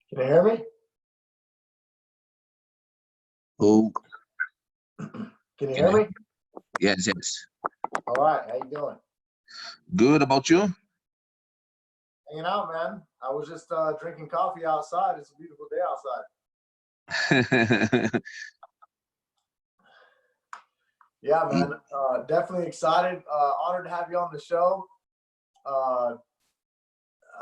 Can you hear me? Oh, Can you hear me? yes, yes. All right. How you doing? Good about you? Hanging out, man. I was just drinking coffee outside. It's a beautiful day outside. Yeah, man. Definitely excited. Honored to have you on the show.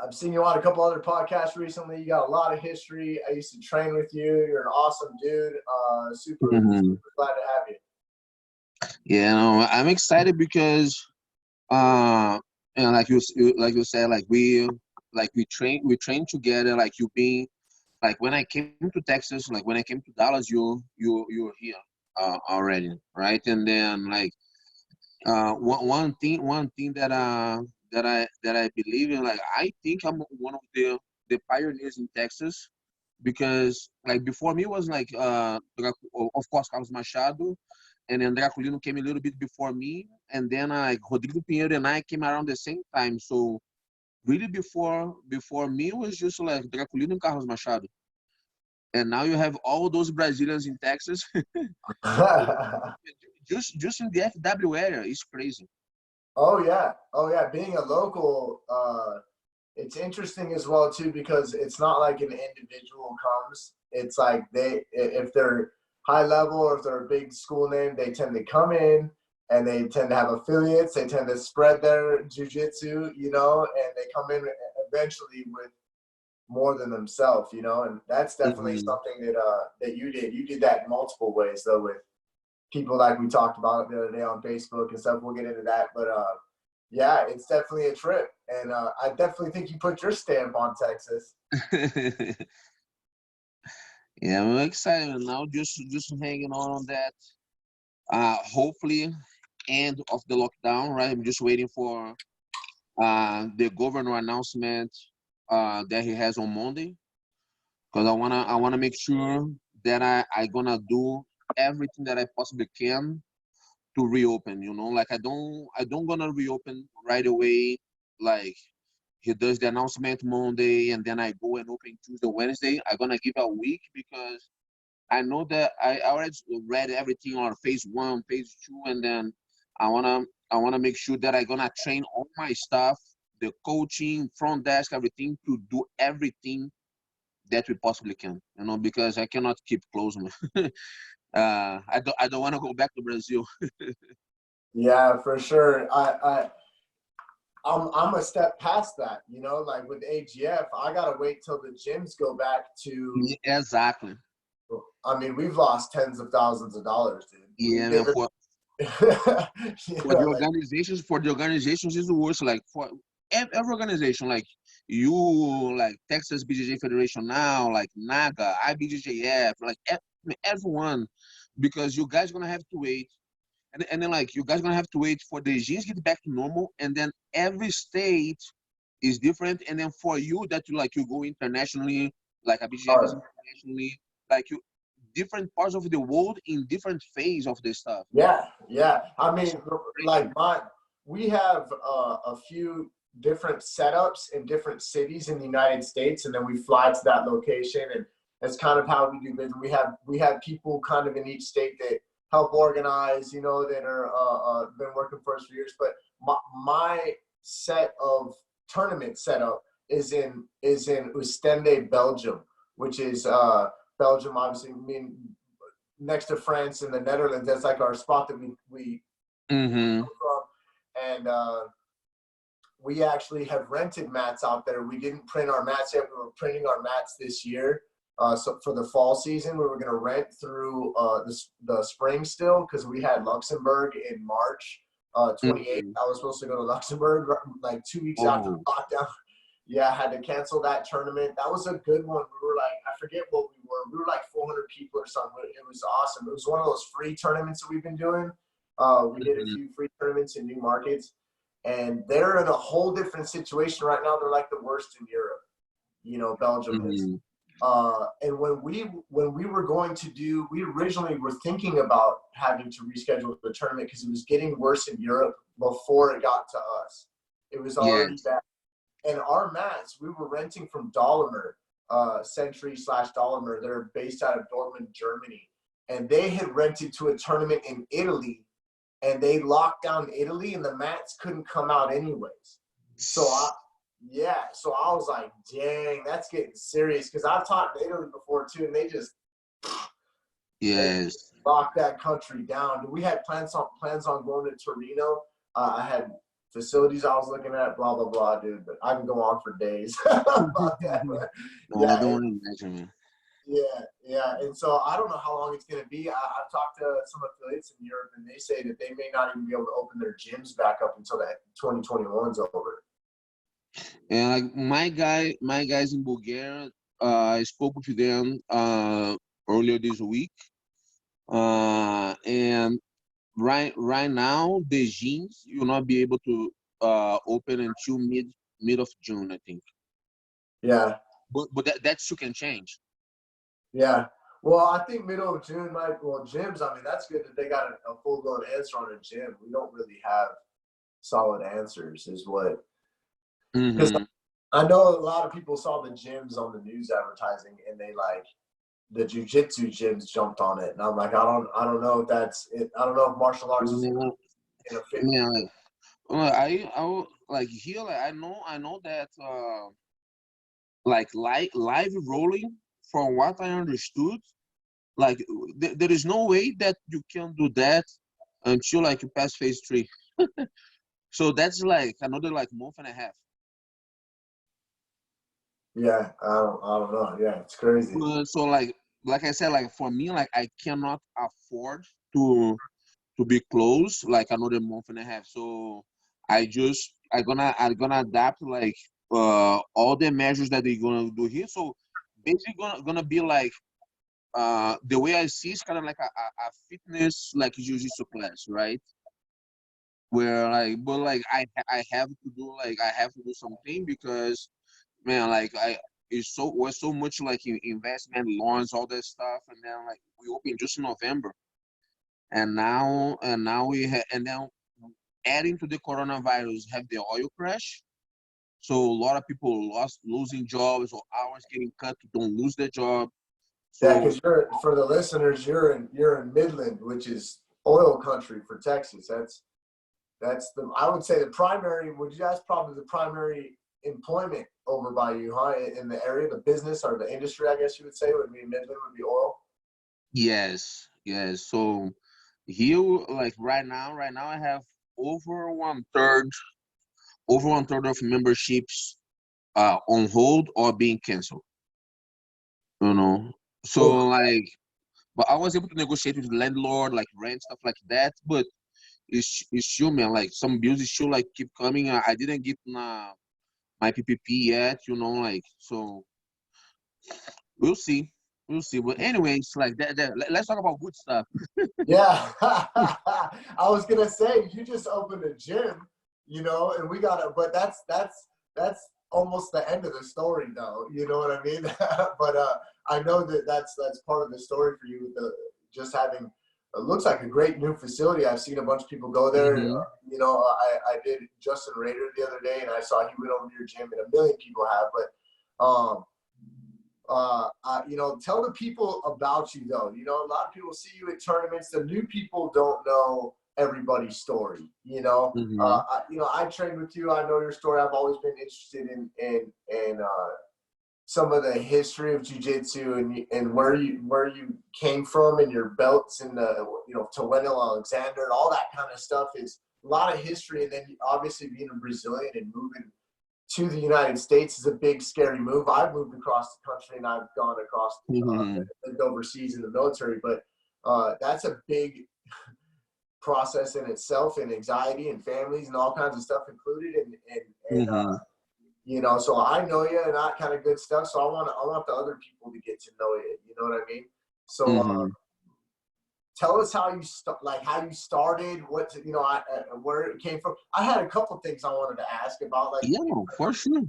I've seen you on a couple other podcasts recently. You got a lot of history. I used to train with you. You're an awesome dude. Super glad to have you. Yeah, no, I'm excited because like you said, like we train together. Like you being like when I came to Texas, like when I came to Dallas, you were here already, right? And then like one thing that I believe in, like I think I'm one of the pioneers in Texas, because like before me was like of course Carlos Machado, and then Draculino came a little bit before me, and then like Rodrigo Pinheiro and I came around the same time. So really before me was just like Draculino and Carlos Machado, and now you have all those Brazilians in Texas. just in the FW area, it's crazy. Oh yeah. Being a local, it's interesting as well too, because it's not like an individual comes. It's like if they're high level or if they're a big school name, they tend to come in and they tend to have affiliates. They tend to spread their jujitsu, and they come in eventually with more than themselves, and that's definitely something that you did. You did that in multiple ways, though, with people like we talked about the other day on Facebook and stuff. We'll get into that, but yeah, it's definitely a trip, and I definitely think you put your stamp on Texas. Yeah, I'm excited now. Just hanging on that. Hopefully, end of the lockdown. Right, I'm just waiting for the governor announcement that he has on Monday, because I wanna make sure that I gonna do everything that I possibly can to reopen. Like I don't gonna reopen right away. Like he does the announcement Monday, and then I go and open Tuesday, Wednesday. I'm gonna give a week, because I know that I already read everything on phase 1, phase 2, and then I wanna make sure that I'm gonna train all my staff, the coaching, front desk, everything, to do everything that we possibly can. Because I cannot keep closing. I don't want to go back to Brazil. Yeah, for sure. I'm a step past that, like with AGF, I gotta wait till the gyms go back to. Exactly. I mean, we've lost tens of thousands of dollars, dude. Yeah, man, for the organizations is the worst. Like for every organization, like you, like Texas BJJ Federation now, like NAGA, IBJJF, like everyone, because you guys gonna have to wait. And then like you guys gonna have to wait for the regimes get back to normal, and then every state is different. And then for you that you go internationally, like a BGF is internationally, like you different parts of the world in different phase of this stuff. Yeah. I mean, like we have a few different setups in different cities in the United States, and then we fly to that location, and that's kind of how we do business. We have people kind of in each state that help organize, that are been working for us for years. But my set of tournament setup is in Oostende, Belgium, which is Belgium, obviously, next to France and the Netherlands. That's like our spot that we come from, and we actually have rented mats out there. We didn't print our mats yet. We were printing our mats this year. So for the fall season, we were going to rent through the spring still, because we had Luxembourg in March 28th. I was supposed to go to Luxembourg like 2 weeks after the lockdown. Yeah, I had to cancel that tournament. That was a good one. We were like, I forget what we were. We were like 400 people or something. It was awesome. It was one of those free tournaments that we've been doing. We did a few free tournaments in new markets, and they're in a whole different situation right now. They're like the worst in Europe. Belgium is. And when we were going to do, we originally were thinking about having to reschedule the tournament because it was getting worse in Europe before it got to us. It was already Yes. bad. And our mats, we were renting from Dahlinger, Century/Dahlinger. They're based out of Dortmund, Germany. And they had rented to a tournament in Italy, and they locked down Italy, and the mats couldn't come out anyways. So I was like, dang, that's getting serious, because I've taught in Italy before too, and they Yes. locked that country down. We had plans on going to Torino. I had facilities I was looking at, blah blah blah, dude. But I can go on for days about that. But No, I don't want to imagine, man. yeah. And so I don't know how long it's going to be. I've talked to some affiliates in Europe, and they say that they may not even be able to open their gyms back up until that 2021's over. And like my guys in Bulgaria, I spoke with them earlier this week. And right now the gyms you'll not be able to open until mid of June, I think. Yeah. But that still can change. Yeah. Well, I think middle of June gyms, I mean, that's good that they got a full-blown answer on a gym. We don't really have solid answers is what. Because I know a lot of people saw the gyms on the news advertising, and they the jiu-jitsu gyms jumped on it. And I'm like, I don't know if that's it. I don't know if martial arts is in a fit. Yeah, I like here, like I know that like live rolling, from what I understood, like there is no way that you can do that until like you pass phase 3. So that's like another like month and a half. Yeah, I don't know. Yeah, it's crazy. So like I said, like for me, like I cannot afford to be close like another month and a half. So I'm gonna adapt like all the measures that they're gonna do here. So basically gonna be like the way I see it's kind of like a fitness like jiu-jitsu class, right? Where like but like I have to do something because man, like was so much like investment loans, all that stuff, and then like we opened just in November, and now and then adding to the coronavirus have the oil crash. So a lot of people losing jobs or hours getting cut to don't lose their job. Yeah, So because for the listeners, you're in Midland, which is oil country for Texas. That's I would say the primary. That's probably the primary employment over by you, huh? In the area, the business or the industry, I guess you would say, would be Midland, would be oil. yes. So here, like right now I have over one third of memberships on hold or being canceled. You know, Oof. so like, but I was able to negotiate with the landlord, like rent stuff like that. But it's sure, man. Like some bills is sure like keep coming. I didn't get my PPP yet. You know, like so. We'll see. But anyways, like that. Let's talk about good stuff. Yeah, I was gonna say you just opened a gym, and we got to. But that's almost the end of the story, though. You know what I mean? But I know that's part of the story for you. Just having it looks like a great new facility. I've seen a bunch of people go there. I did Justin Rader the other day, and I saw he went over to your gym, and a million people have. But tell the people about you, though. A lot of people see you at tournaments. The new people don't know everybody's story. I trained with you. I know your story. I've always been interested in some of the history of jiu-jitsu and where you came from and your belts and to Wendell Alexander and all that kind of stuff is a lot of history. And then obviously being a Brazilian and moving to the United States is a big, scary move. I've moved across the country and I've gone across lived overseas in the military, but that's a big process in itself, and anxiety and families and all kinds of stuff included. So I know you and that kind of good stuff. So I want the other people to get to know you. You know what I mean? So tell us how you started, where it came from. I had a couple things I wanted to ask about. For sure.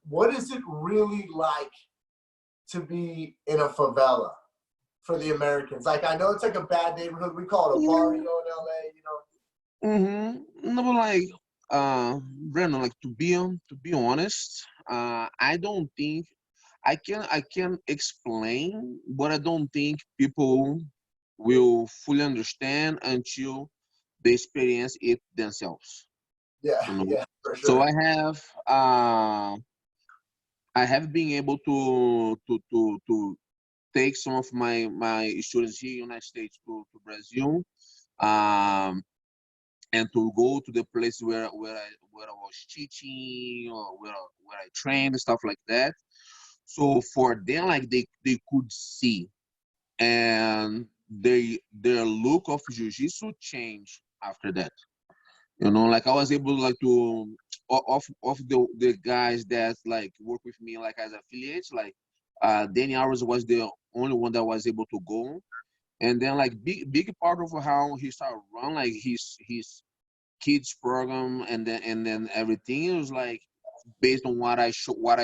What is it really like to be in a favela for the Americans? Like, I know it's like a bad neighborhood. We call it a barrio in LA, No, but like Brandon, like to be honest, I don't think I can explain, but I don't think people will fully understand until they experience it themselves. Yeah, You know. yeah, for So sure. I have been able to take some of my students here in the United States to Brazil, um, and to go to the place where I was teaching or where I trained and stuff like that. So for them, like they could see, and their look of jiu-jitsu changed after that. You know, like I was able like to of the guys that like work with me like as affiliates, like Danny Hours was the only one that was able to go. And then like big part of how he started run like his kids program, and then everything, it was like based on what I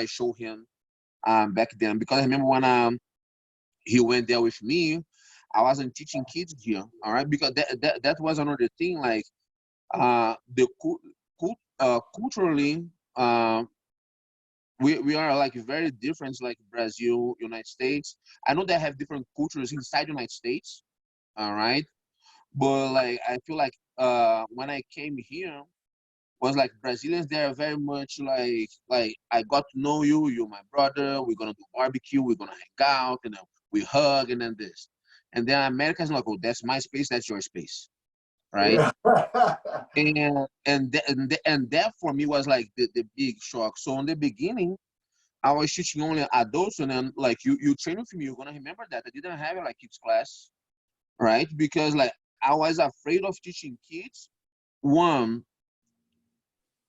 show him back then. Because I remember when he went there with me, I wasn't teaching kids here, all right, because that was another thing, like culturally, uh, we are like very different, like Brazil, United States. I know they have different cultures inside United States, all right, but like I feel like when I came here was like Brazilians, they are very much like I got to know you, you're my brother, we're gonna do barbecue, we're gonna hang out, and then we hug, and then this. And then Americans like, oh, that's my space, that's your space, right? Yeah. And that for me was like the big shock. So in the beginning, I was teaching only adults, and then like you train with me, you're gonna remember that I didn't have it like kids class, right? Because like I was afraid of teaching kids. One,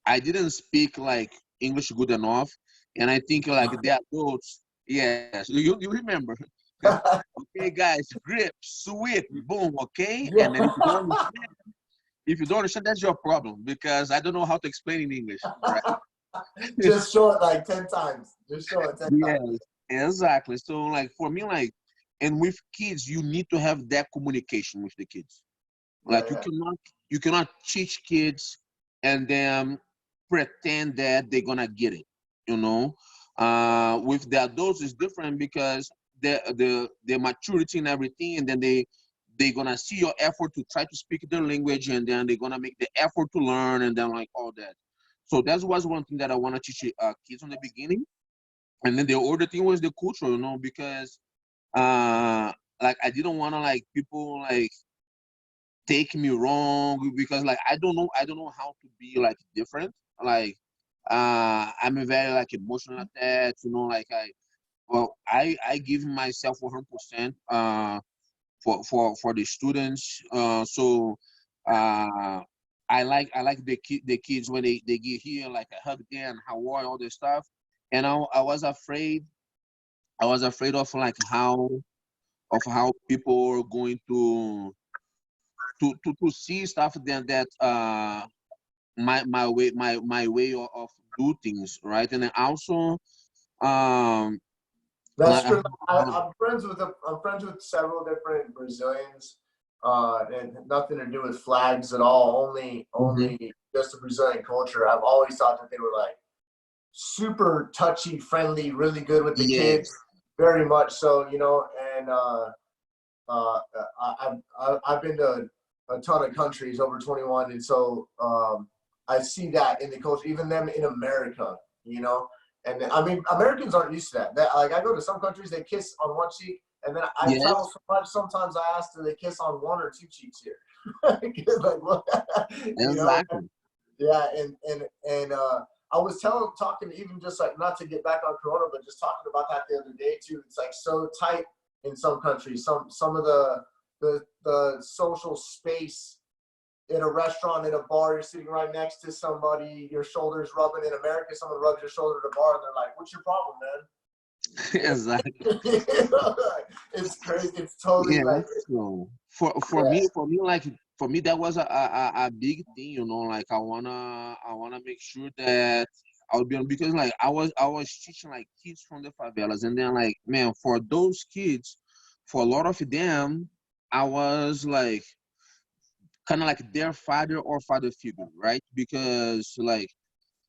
I didn't speak like English good enough, and I think like the adults, yes, you remember. Okay, guys, grip, sweep, boom, okay, and then Yeah. if you don't understand, that's your problem because I don't know how to explain in English, right? Just show it like 10 times. Just show it 10 times. Yes, exactly. So like for me, like, and with kids, you need to have that communication with the kids. Yeah, Like yeah. you cannot teach kids and then pretend that they're gonna get it. You know, with the adults it's different because the maturity and everything, and then they're gonna see your effort to try to speak their language, and then they're gonna make the effort to learn, and then like all that. So that was one thing that I want to teach kids from the beginning, and then the other thing was the culture, you know, because uh like I didn't want to like people like take me wrong, because like I don't know how to be like different, like I'm a very like emotional attached, you know, like I give myself 100% for the students, so uh I like the kids when they get here, like I hug them, how are you, all this stuff. And I was afraid of like how people are going to see stuff that my way of do things, right? And then also um That's like true. I'm friends with several different Brazilians, and nothing to do with flags at all. Only, mhm. only just the Brazilian culture. I've always thought that they were like super touchy, friendly, really good with the kids, Yes, very much so. And I've been to a ton of countries, over 21, and so I see that in the culture, even them in America. You know, and I mean, Americans aren't used to that. Like I go to some countries, they kiss on one cheek, and then I travel yes, so much. Sometimes I ask, do they kiss on one or two cheeks here? Like, what? you know, exactly. yeah, and I was talking even just like not to get back on Corona, but just talking about that the other day too. It's like so tight in some countries. Some of the social space in a restaurant, in a bar, you're sitting right next to somebody, your shoulders rubbing. In America, someone rubs your shoulder at a bar, and they're like, "What's your problem, Exactly. man?" It's crazy. It's totally Yes. like, So for me for me that was a big thing, you know, like I wanna make sure that I'll be on, because like I was teaching like kids from the favelas, and then like, man, for those kids, for a lot of them, I was like kind of like their father or father figure, right? Because like,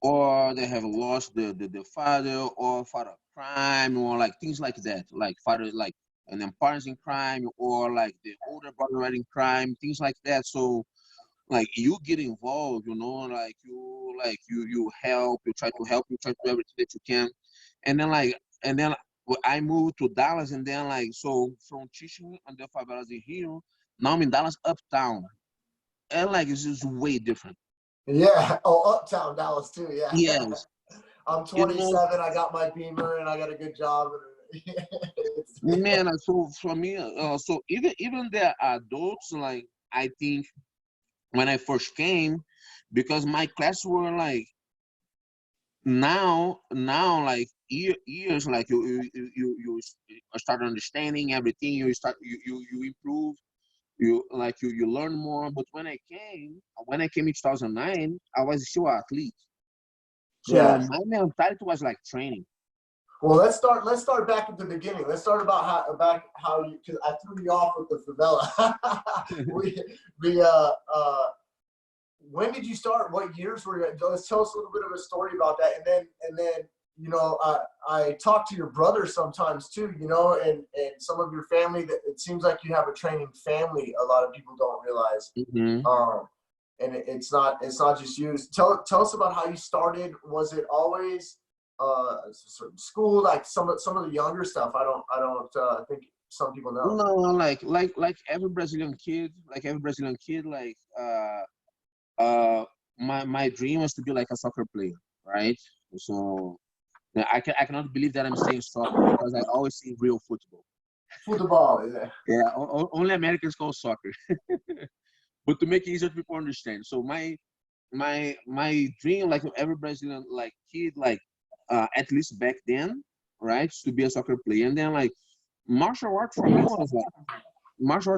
or they have lost the father or father of crime or like things like that, like father like and then parents in crime or like the older brother in crime, things like that. So like you get involved, you know, like you help, you try to help, you try to do everything that you can, and then like and then I moved to Dallas, and then like so from teaching on the favelas in Rio, now I'm in Dallas uptown, and like it's just way different. Yeah. Oh, uptown Dallas too. Yeah. Yes, I'm you know, 27. I got my Beamer and I got a good job. man. So for me, so even the adults, like I think when I first came, because my class were like now like years like you start understanding everything, you start you improve, you learn more. But when I came in 2009, I was still an athlete, so Yeah. my mentality was like training. Well, let's start back at the beginning. Let's start about how you, because I threw you off with the favela. we when did you start? What years were you? Let's tell us a little bit of a story about that, and then you know, I talk to your brother sometimes too, you know, and some of your family. That it seems like you have a training family. A lot of people don't realize. Hmm. And it's not just you. Tell us about how you started. Was it always certain school, like some of the younger stuff? I don't think some people know. No, like every Brazilian kid, like my dream was to be like a soccer player, right? So yeah, I cannot believe that I'm saying soccer because I always see real football. Football is it? Yeah, only Americans call soccer. But to make it easier for people to understand, so my dream, like every Brazilian like kid, like at least back then, right, to be a soccer player. And then like martial arts for me was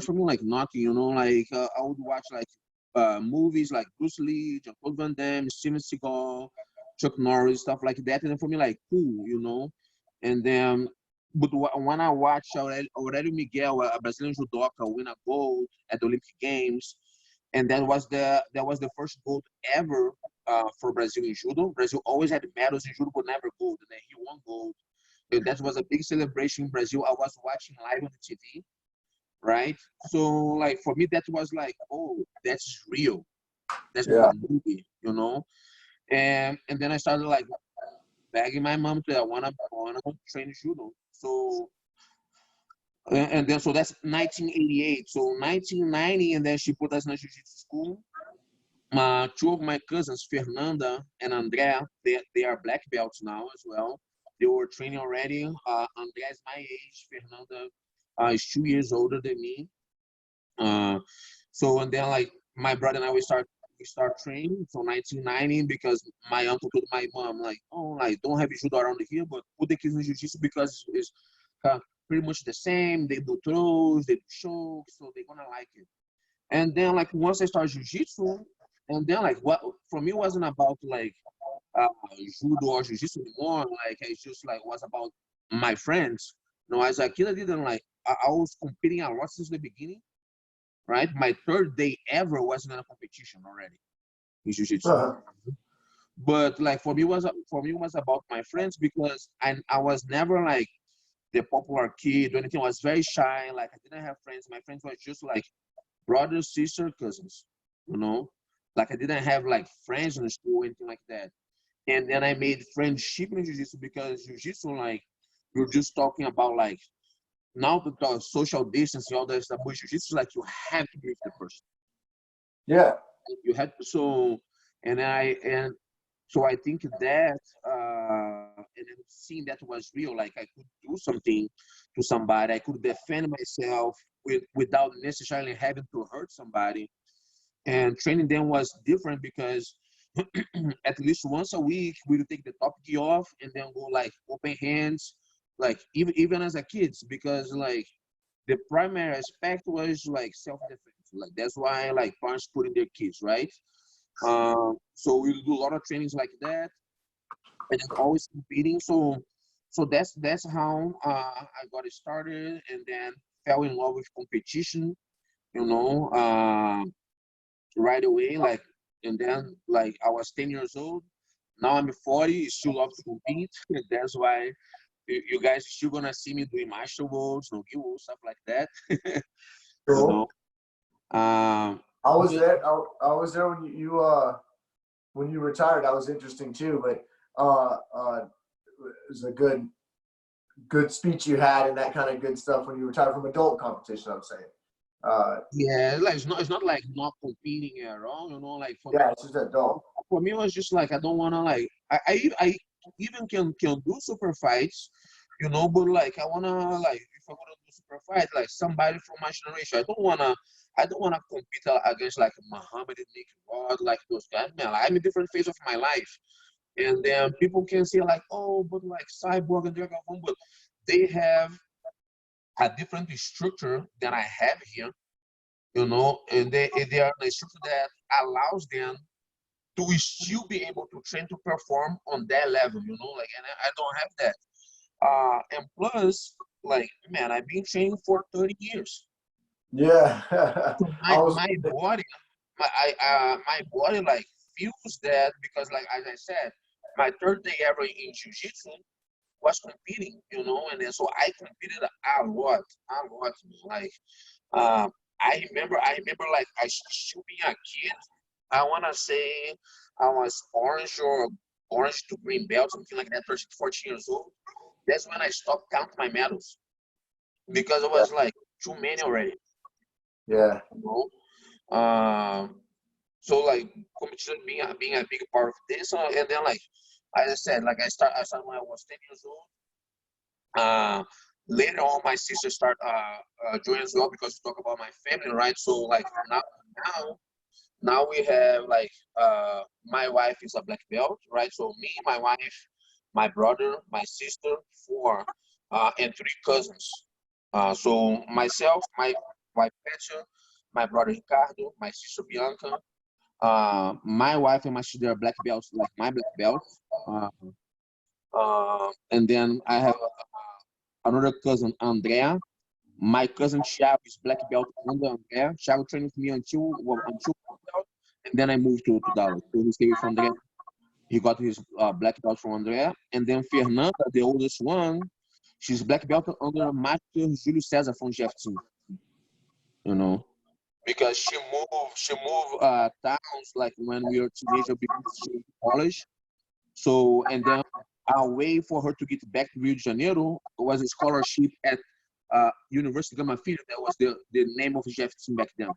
like nothing, you know, like I would watch like movies like Bruce Lee, Jean-Claude Van Damme, Steven Seagal, Chuck Norris, stuff like that, and then for me like cool, you know. And then but when I watched Aurelio Miguel, a Brazilian judoka, win a gold at the Olympic Games, and that was the first gold ever for Brazil in judo. Brazil always had medals in judo, but never gold, and then he won gold. And that was a big celebration in Brazil. I was watching live on the TV, right? So like for me, that was like, oh, that's real. That's like Yeah. a movie, you know. And then I started like begging my mom to I wanna train judo. So and then so that's 1988. So 1990, and then she put us in a jiu-jitsu school. Two of my cousins, Fernanda and Andrea, they are black belts now as well. They were training already. Andrea is my age. Fernanda is 2 years older than me. Uh, so and then like my brother and I we start training. So 1990, because my uncle told my mom like, oh, like don't have judo around here, but put the kids in jiu-jitsu because it's pretty much the same. They do throws, they do chokes, so they're gonna like it. And then like once I started jiu-jitsu, and then like what for me wasn't about like uh, judo or jiu-jitsu anymore. Like it's just like was about my friends. You know, as a kid, I didn't like I was competing a lot since the beginning. Right, my third day ever was in a competition already in jiu-jitsu. Uh-huh. But like for me was about my friends because I was never like the popular kid or anything. I was very shy. Like I didn't have friends. My friends were just like brothers, sisters, cousins. You know, like I didn't have like friends in the school or anything like that. And then I made friendship in jiu-jitsu because jiu-jitsu like you're just talking about like now the social distancing, all that stuff. But jiu-jitsu like you have to be with the person. Yeah. You had so and so I think that and then seeing that was real, like I could do something to somebody, I could defend myself without necessarily having to hurt somebody. And training them was different because at least once a week we would take the top gi off and then go like open hands, like even as a kids, because like the primary aspect was like self-defense. Like that's why like parents put in their kids, right? So we do a lot of trainings like that, and then always competing. So that's how I got it started, and then fell in love with competition. You know, right away. Like, and then like I was 10 years old. Now I'm 40. Still love to compete. That's why you guys still gonna see me doing master rolls, no gill stuff like that. You Cool. know. Um, I was but there. I was there when you retired. That was interesting too. But it was a good speech you had and that kind of good stuff when you retired from adult competition. I'm saying. yeah, like it's not like not competing at all. You know, like Yeah, it's just adult. for me it was just like I don't wanna like I even can do super fights, you know, but like I wanna like if I wanna do super fight like somebody from my generation. I don't wanna compete against like Muhammad and Nick Rod, like those guys. Man, like, I'm a different phase of my life. And then people can say like, oh, but like Cyborg and Dragon, but they have a different structure than I have here, you know, and they are the structure that allows them to still be able to train to perform on that level, you know, like, and I don't have that. And plus, like, man, I've been training for 30 years. Yeah, So I was. my body, my body like feels that because, like, as I said, my third day ever in jiu-jitsu was competing, you know, and then so I competed a lot, like, I remember like I still being a kid. I wanna say I was orange to green belt, something like that, 13, 14 years old. That's when I stopped counting my medals because it was like too many already, Yeah, you know. So like competition being a big part of this, and then like as I said, like I started when I was 10 years old. Uh, Later on, my sister start joining as well because we talk about my family, right? So like now now we have like my wife is a black belt, right? So me, my wife, my brother, my sister, four, and three cousins. So myself, my wife Petra, my brother Ricardo, my sister Bianca, my wife and my sister are black belts, like my black belts. And then I have another cousin, Andrea. My cousin Thiago is black belt under Andrea. Thiago trained with me until black belt, and then I moved to Dallas. So he stayed with Andrea. He got his black belt from Andrea, and then Fernanda, the oldest one, she's black belt under Master Julio Cesar from GF team. You know, because she moved towns like when we were teenager because she was in college. So and then a way for her to get back to Rio de Janeiro was a scholarship at University Gama Filho. That was the name of GF team back then.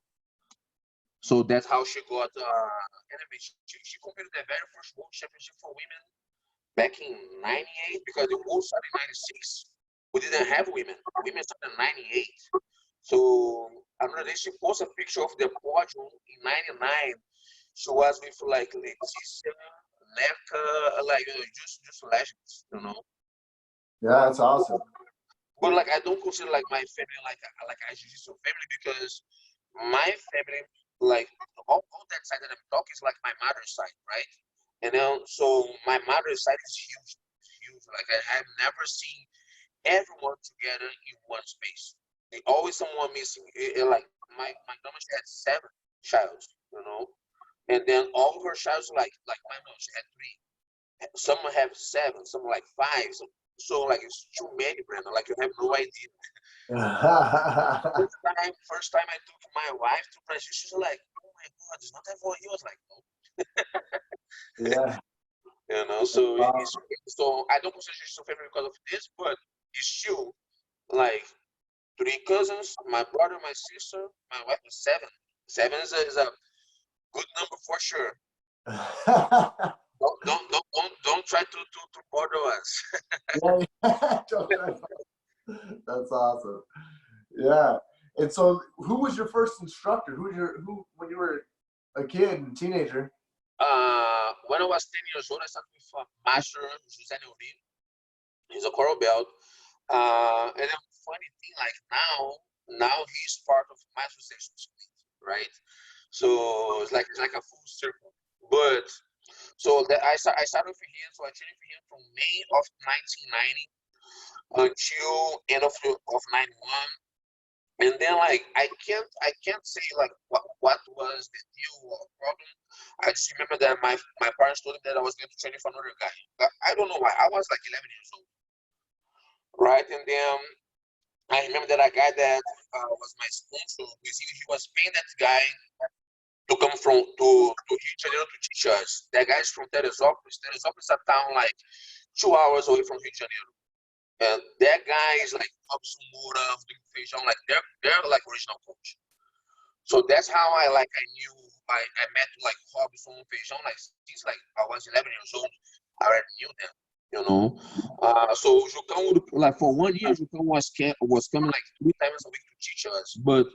So that's how she got. Anyway, she competed the very first World Championship for women back in '98 because the World started in '96. We didn't have women. Women started in '98. So another day she posted a picture of the podium in '99. She was with like Leticia, Neca, like just legends, you know. yeah, that's awesome. But like I don't consider like my family like a jiu-jitsu family because my family like all that side that I'm talking is like my mother's side, right? And then so my mother's side is huge, huge. Like I have never seen everyone together in one space. There's always someone missing. Like my grandma, she had 7 child, you know, and then all her childs like my mom, she had 3. Some have 7, some like 5. So like it's too many, Brandon. Like you have no idea. First time I took my wife to practice, she's like, "Oh my God, it's not that for you." I was like, "No," Yeah. you know. So so I don't consider she's a family because of this, but it's still like 3 cousins, my brother, my sister, my wife is 7. 7 is a good number for sure. Don't try to bother us. Yeah, that's awesome. Yeah. And so, who was your first instructor? Who when you were a kid and teenager? When I was 10 years old, I started with Master José Neuri. He's a coral belt. And then funny thing, like now he's part of my association split, right? So it's like a full circle. But so that I started with him, so I trained with him from May of 1990 until end of '91. And then like I can't say like what was the deal or problem. I just remember that my parents told me that I was going to train with another guy. I don't know why. I was like 11 years old, right? And then I remember that a guy that was my sponsor. He was paying that guy to come to Rio de Janeiro to teach us. That guy's from Teresópolis. Teresópolis is a town like 2 hours away from Rio de Janeiro. And that guy is like Robson Moura, Feijão, like they're like original coach. So that's how I knew I met like Robson Feijão like since like I was 11 years old. I already knew them, you know. So Jucão like for 1 year Jucão was coming like 3 times a week to teach us. But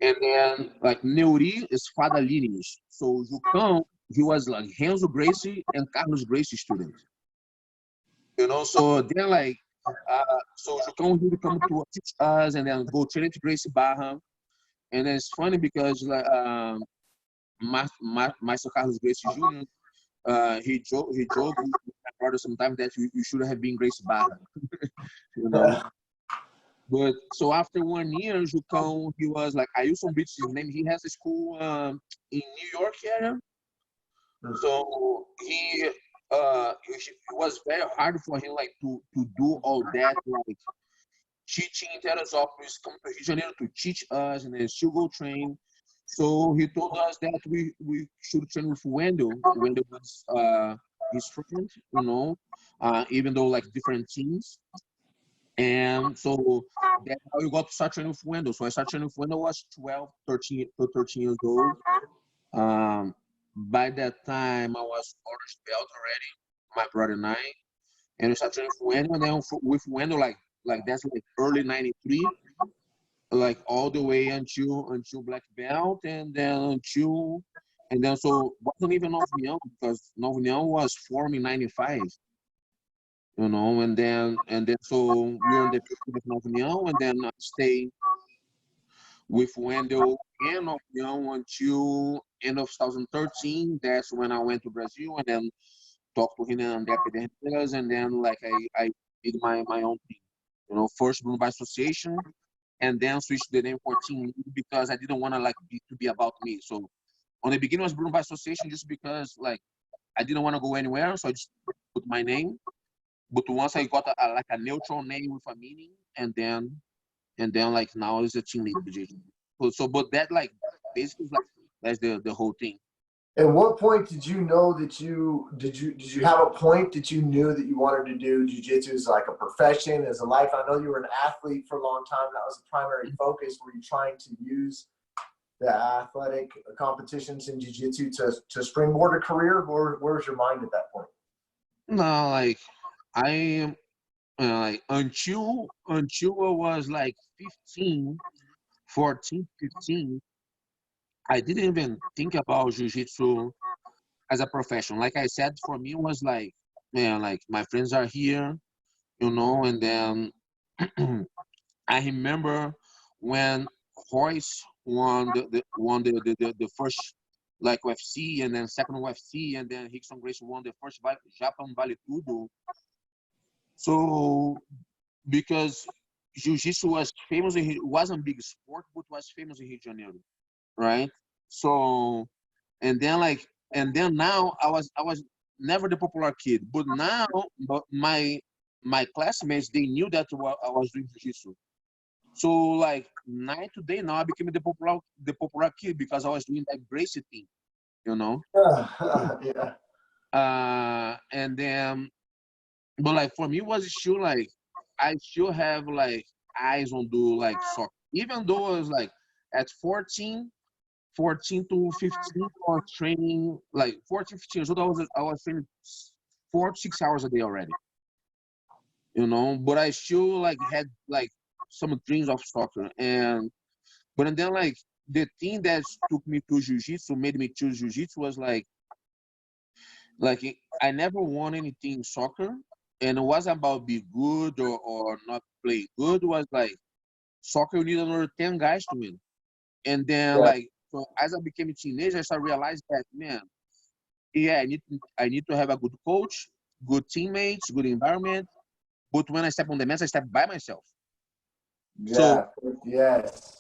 and then like Neuri is Fada Linhas. So Jucão he was like Renzo Gracie and Carlos Gracie student. You know, so they're like so Jucão he would come to teach us and then go train to Gracie Barra. And then it's funny because like Maestro Carlos Gracie Jr. He joked with my brother sometimes that you should have been Gracie Barra, you know. But so after 1 year, Jucão he was like Ailson Brits his name. He has a school in New York area. So it was very hard for him like to do all that like teaching in Teresópolis, come to Rio de Janeiro to teach us and then still go train. So he told us that we should train with Wendell. Wendell was his friend, you know, even though like different teams. And so that's how we got to start training with Wendell. So I started training with Wendell, I was 13 years old. By that time, I was orange belt already, my brother and I. And we started training with Wendell, and then with Wendell, like that's like early '93, like all the way until black belt, and then so wasn't even Nova União because Nova União was formed in '95, you know, and then so we were in the with Nova União, and then I stayed with Wendell and Nova União until end of 2013. That's when I went to Brazil and then talked to him and Independentes, and then like I did my own thing. You know, first Bruno Bastos Association, and then switched the name for Team because I didn't want to like to be about me. So on the beginning was Bruno Bastos Association just because like I didn't want to go anywhere, so I just put my name. But once I got like a neutral name with a meaning, and then like now it's a team lead position. So but that like basically like that's the whole thing. At what point did you know that did you have a point that you knew that you wanted to do jiu-jitsu as like a profession, as a life? I know you were an athlete for a long time. That was the primary focus. Were you trying to use the athletic competitions in jiu-jitsu to springboard a career? Where's your mind at that point? No, like I am like until I was like 15, I didn't even think about jiu-jitsu as a profession. Like I said, for me it was like, man, like my friends are here, you know, and then I remember when Royce won the first like UFC and then second UFC, and then Rickson Gracie won the first Japan Vale Tudo. So because jiu-jitsu was famous, it wasn't a big sport, but was famous in Rio de Janeiro, right? So and then now I was never the popular kid, but now my classmates they knew that I was doing jiu-jitsu. So like night to day now I became the popular kid because I was doing that Gracie thing, you know. Yeah. And then but like for me it was still like I still have like eyes on do like soccer, even though I was like at 14 to 15 I was training like 14, 15 years old. I was training 4 to 6 hours a day already, you know, but I still like had like some dreams of soccer. And then like the thing that took me to jiu-jitsu, made me choose jiu-jitsu was like I never won anything in soccer, and it wasn't about be good or not play good. It was like soccer you need another 10 guys to win. And then Yeah. like so as I became a teenager, I started realizing that man, yeah, I need to have a good coach, good teammates, good environment. But when I step on the mat, I step by myself. So, Yeah. Yes.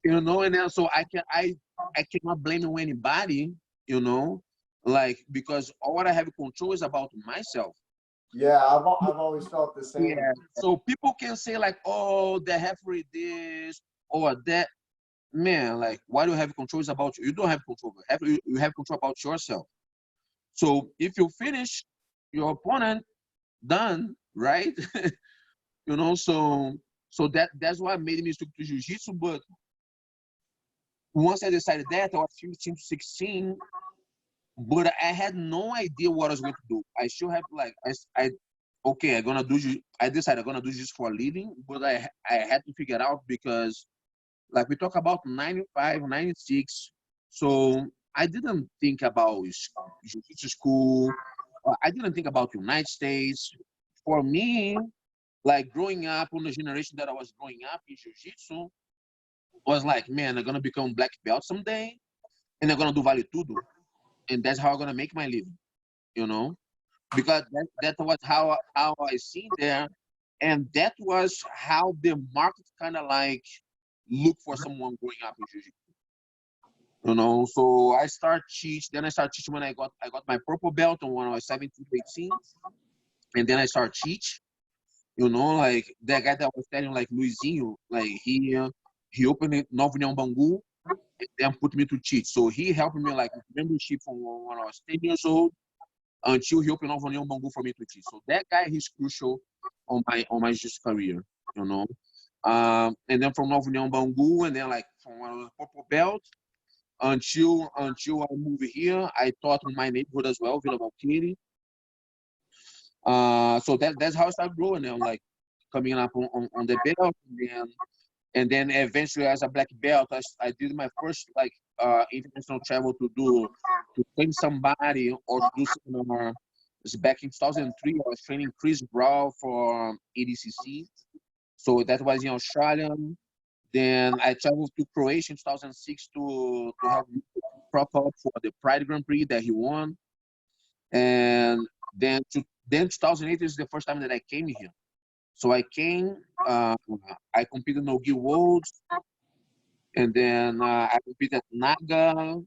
you know, and then so I cannot blame anybody, you know, like because all what I have control is about myself. Yeah. I've always felt the same. Yeah. So people can say like, oh, the referee this or that. Man, like why do you have control? Is about you. You don't have control. You have control about yourself. So if you finish your opponent, done, right? You know, so that's why made me stick to jiu-jitsu. But once I decided that, I was 15 to 16, but I had no idea what I was going to do. I still have like okay, I decided I'm gonna do this for a living, but I had to figure it out because like we talk about 95, 96. So I didn't think about jiu-jitsu school. I didn't think about United States. For me, like growing up on the generation that I was growing up in jiu-jitsu was like, man, I'm gonna become black belt someday, and I'm gonna do vale tudo, and that's how I'm gonna make my living, you know, because that was how I seen there, and that was how the market kind of like look for someone growing up in jiu-jitsu, you know. So I start teach, then I start teaching when I got my purple belt and when I was 17 to 18, and then I start teach. You know, like that guy that was telling like Luizinho, like he opened it Nova União Bangu and then put me to teach. So he helped me like with membership from when I was 10 years old until he opened Nova União Bangu for me to teach. So that guy he's crucial on my just career, you know. And then from Nova União Bangu and then like from when I was a purple belt until I moved here, I taught in my neighborhood as well, Vila Valqueire. So that's how I started growing. I'm like coming up on the belt, and then eventually as a black belt, I did my first like international travel to train somebody or to do seminar. It's back in 2003. I was training Chris Brown for ADCC, so that was in Australia. Then I traveled to Croatia in 2006 to help prop up for the Pride Grand Prix that he won. And then 2008 is the first time that I came here. So I came, I competed in Ogi Worlds, and then I competed at Naga.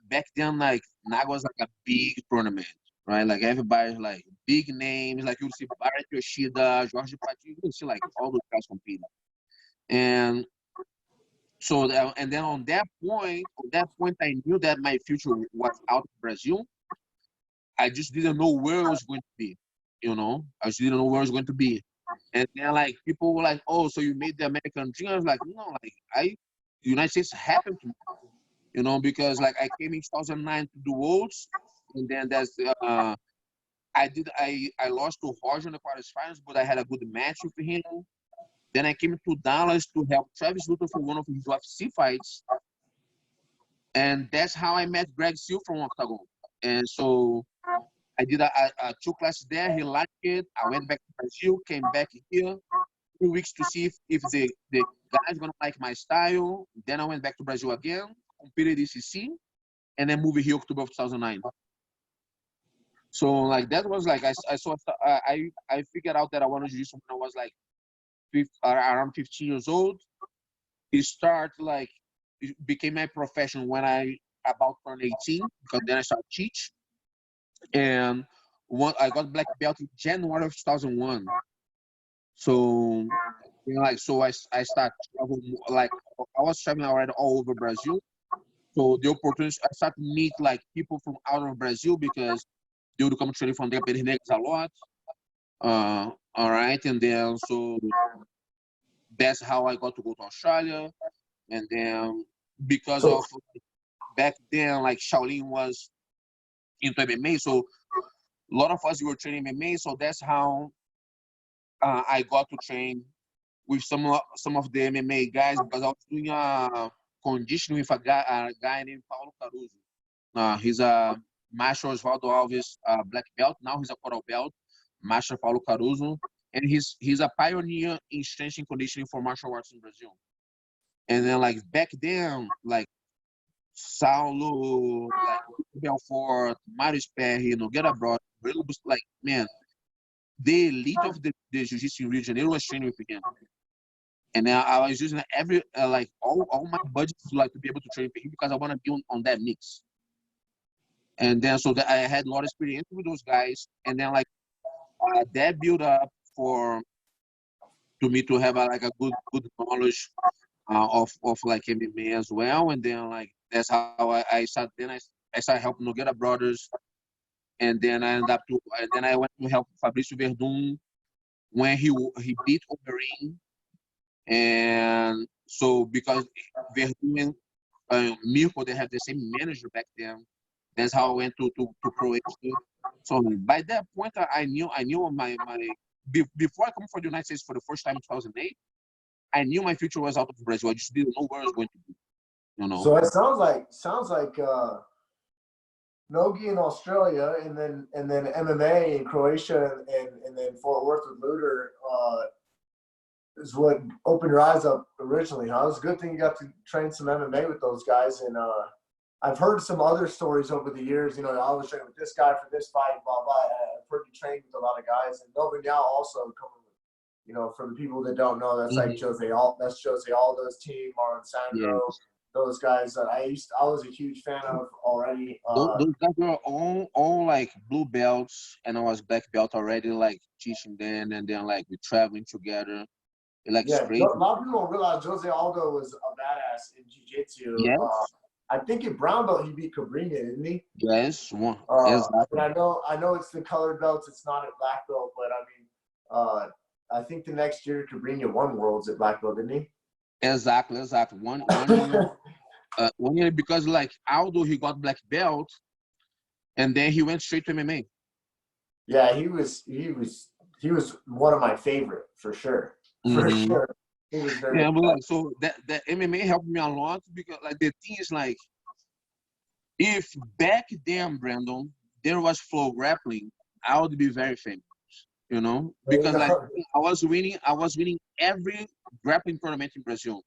Back then, like Naga was like a big tournament, right? Like everybody, like big names, like you see Barrett Yoshida, Jorge Patinho, you see like all those guys competing. And so, and then on that point, I knew that my future was out of Brazil. I just didn't know where I was going to be, you know. I just didn't know where I was going to be. And then like people were like, "Oh, so you made the American dream?" I was like, "No, like the United States happened to me, you know, because like I came in 2009 to do Worlds, and then I lost to Jorge in the quarterfinals, but I had a good match with him. Then I came to Dallas to help Travis Luthor for one of his UFC fights, and that's how I met Greg Seal from Octagon. And so I did a 2 classes there. He liked it. I went back to Brazil, came back here 2 weeks to see if the guys gonna like my style. Then I went back to Brazil again, competed ADCC, and then moved here October of 2009. So like that was like I saw I figured out that I wanted to do something when I was like around 15 years old. It became my profession when I about turned 18 because then I started teach. And I got black belt in January of 2001. So you know, like I started traveling like I was traveling already all over Brazil. So the opportunity I started to meet like people from out of Brazil because they would come training from the Negras a lot. All right, and then so that's how I got to go to Australia, and then because So of back then like Shaolin was into MMA, so a lot of us were training MMA, so that's how I got to train with some of the MMA guys because I was doing a conditioning with a guy named Paulo Caruso. He's a Master Osvaldo Alves black belt. Now he's a coral belt, Master Paulo Caruso, and he's a pioneer in strength and conditioning for martial arts in Brazil. And then like back then, like Saulo, like Belfort, Marius Perry, Nogueira Broad, like man, the elite of the jiu-jitsu in Rio de Janeiro was training with him. And then I was using every like all my budget to like to be able to train for him because I want to be on that mix. And then so that I had a lot of experience with those guys, and then like that built up for to me to have like a good knowledge of like MMA as well. And then like that's how I started. Then I started helping Nogueira Brothers, and then I ended up to and then I went to help Fabrício Verdun when he beat Overeem. And so because Verdun and Mirko, they have the same manager back then. That's how I went to Croatia. So by that point, I knew before I come for the United States for the first time in 2008, I knew my future was out of Brazil. I just didn't know where I was going to be, you know. So it sounds like Nogi in Australia, and then MMA in Croatia, and then Fort Worth with Luder is what opened your eyes up originally, huh? It's a good thing you got to train some MMA with those guys. And I've heard some other stories over the years. You know, I was training with this guy for this fight, blah blah. I've heard you train with a lot of guys, and Novignal also coming with. You know, for the people that don't know, that's like that's Jose Aldo's team, Marlon Sandro. Yes. Those guys that I was a huge fan of already. Those guys were all like blue belts, and I was black belt already, like teaching them, and then like we traveling together. Like Yeah, straight. a lot of people don't realize Jose Aldo was a badass in jiu-jitsu. Yes. I think in brown belt he beat Cabrinha, didn't he? Yes, one. Exactly. I know it's the colored belts. It's not at black belt, but I mean, I think the next year Cabrinha won worlds at black belt, didn't he? Exactly. One year, 1 year because like Aldo, he got black belt, and then he went straight to MMA. Yeah, he was one of my favorite for sure. For sure. He was very yeah, but like so that MMA helped me a lot because like the thing is like if back then, Brandon, there was flow grappling, I would be very famous, you know, because like I was winning every grappling tournament in Brazil.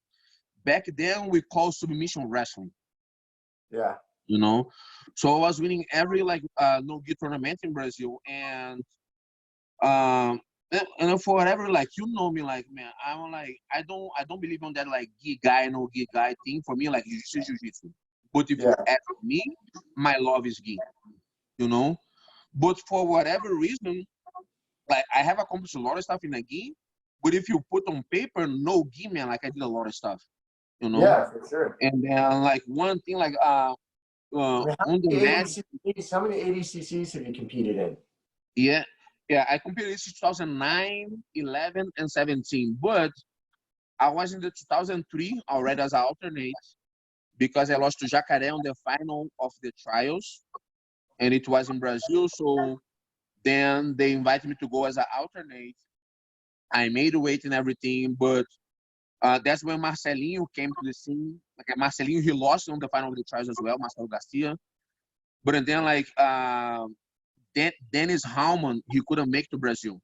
Back then we called submission wrestling. Yeah. You know, so I was winning every like no-gi tournament in Brazil, and for whatever, like you know me, like man, I'm like I don't believe on that like gi guy no gi guy thing. For me, like jiu-jitsu. But if you ask me, my love is gi, you know. But for whatever reason, like I have accomplished a lot of stuff in the gi. But if you put on paper, no gi, man, like I did a lot of stuff, you know. Yeah, for sure. And then like one thing, like on the mat. How many ADCCs have you competed in? Yeah, I competed in 2009, 11, and 17. But I was in the 2003 already as an alternate because I lost to Jacaré on the final of the trials, and it was in Brazil. So then they invited me to go as an alternate. I made weight and everything, but that's when Marcelinho came to the scene. Like Marcelinho, he lost on the final of the trials as well, Marcelo Garcia. But then like Dennis Hallman, he couldn't make to Brazil.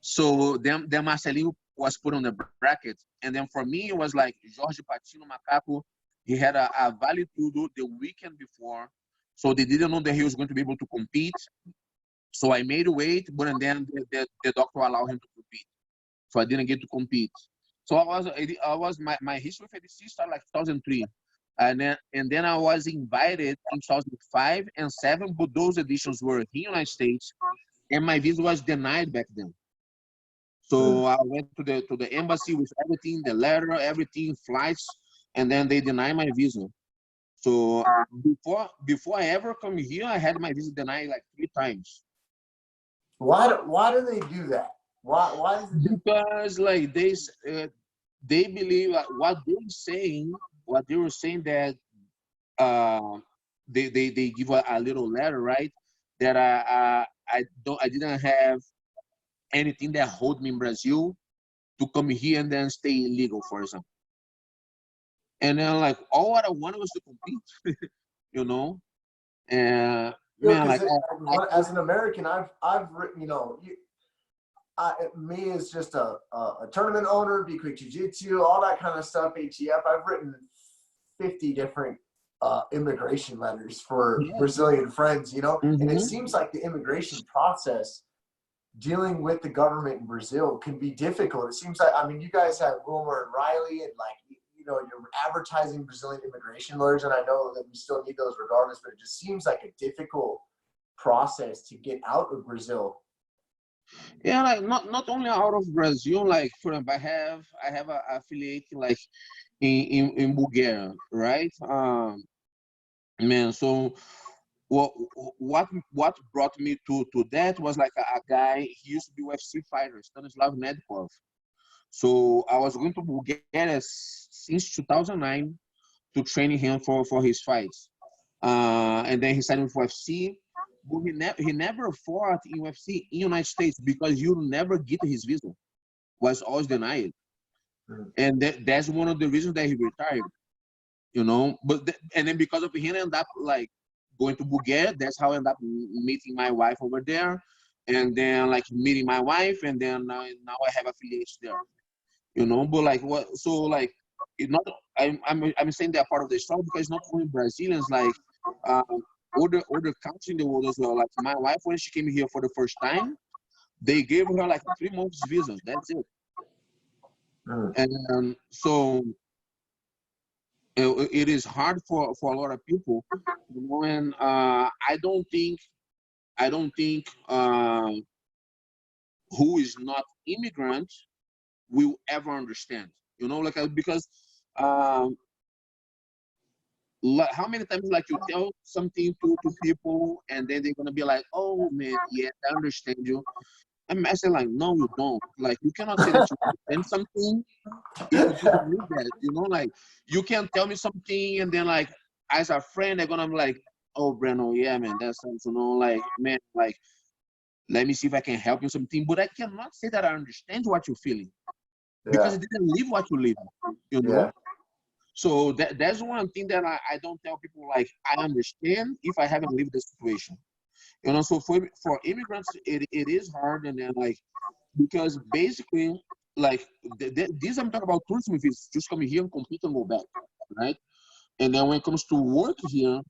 So then Marcelinho was put on the bracket. And then for me, it was like Jorge Patino Macaco. He had a Vale Tudo the weekend before. So they didn't know that he was going to be able to compete. So I made weight, but then the doctor allowed him to compete. So I didn't get to compete. So I was my history with ADCC started like 2003. And then I was invited in 2005 and 2007, but those editions were in the United States, and my visa was denied back then. So I went to the embassy with everything, the letter, everything, flights, and then they denied my visa. So before I ever come here, I had my visa denied like 3 times. Why do they do that? Why is it because like they believe like, what they were saying that they give a little letter, right, that I didn't have anything that hold me in Brazil to come here and then stay illegal, for example. And then like all what I wanted was to compete, you know. And man, like as an American, I've written, you know, me as just a tournament owner, Be Quick Jiu-Jitsu, all that kind of stuff, AGF, I've written 50 different immigration letters for Brazilian friends, you know. And it seems like the immigration process dealing with the government in Brazil can be difficult. It seems like, I mean, you guys have Wilmer and Riley, and like, you know, you're advertising Brazilian immigration lawyers, and I know that we still need those regardless, but it just seems like a difficult process to get out of Brazil. Yeah, like not only out of Brazil, like for example, I have a affiliate like in Bulgaria, right? Man, so what brought me to that was like a guy, he used to be UFC fighter, Stanislav Nedkov. So I was going to Bulgaria since 2009 to train him for his fights. And then he signed with UFC, but he never fought in UFC in United States because you never get his visa. Was always denied. And that's one of the reasons that he retired, you know. But and then because of him, I ended up like going to Bulgaria. That's how I ended up meeting my wife over there, and then like meeting my wife, and then now I have affiliates there, you know. But like what? So like it's not. I'm saying they're part of the struggle because it's not only Brazilians, like other countries in the world as well. Like my wife, when she came here for the first time, they gave her like 3 months visa. That's it. And so it is hard for a lot of people, you know. And I don't think who is not immigrant will ever understand, you know, like because like how many times like you tell something to people and then they're gonna be like, oh man, yeah, I understand you. I say like, no, you don't. Like you cannot say that you understand something if you didn't live that, you know. Like you can tell me something and then like as a friend they're gonna be like, oh Breno, yeah man, that's sense, you know, like man, like let me see if I can help you something, but I cannot say that I understand what you're feeling because I didn't live what you live, you know. So that's one thing that I don't tell people, like I understand if I haven't lived the situation, you know. So for immigrants it is hard, and then like because basically like this I'm talking about tourism, if it's just coming here and compete and go back, right? And then when it comes to work here,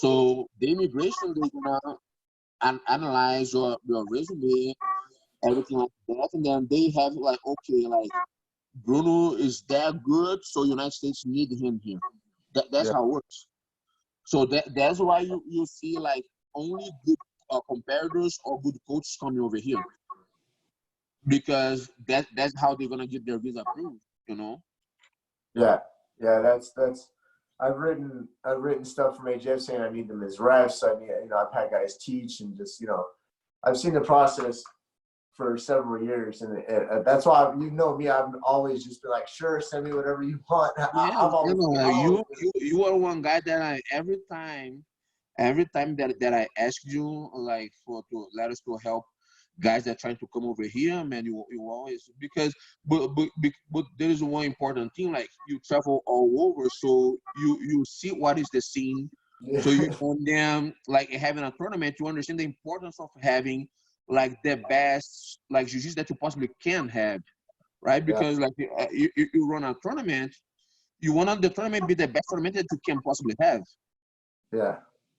so the immigration, they're gonna analyze your resume, everything like that, and then they have like, okay, like Bruno is that good, so United States need him here. That's how it works. So that's why you see like only good competitors or good coaches coming over here, because that's how they're gonna get their visa approved, you know. That's I've written stuff from AGF saying I need them as refs. I need, you know, I've had guys teach, and just, you know, I've seen the process for several years, and that's why, you know me, I've always just been like, sure, send me whatever you want. Yeah, I've always, you know, you are one guy that I every time that I ask you like for to let us to help guys that are trying to come over here, man, you always, because but there is one important thing, like you travel all over, so you see what is the scene. So you, and then like having a tournament, you understand the importance of having like the best like jiu-jitsu that you possibly can have, right? Because like you run a tournament, you want the tournament be the best tournament that you can possibly have,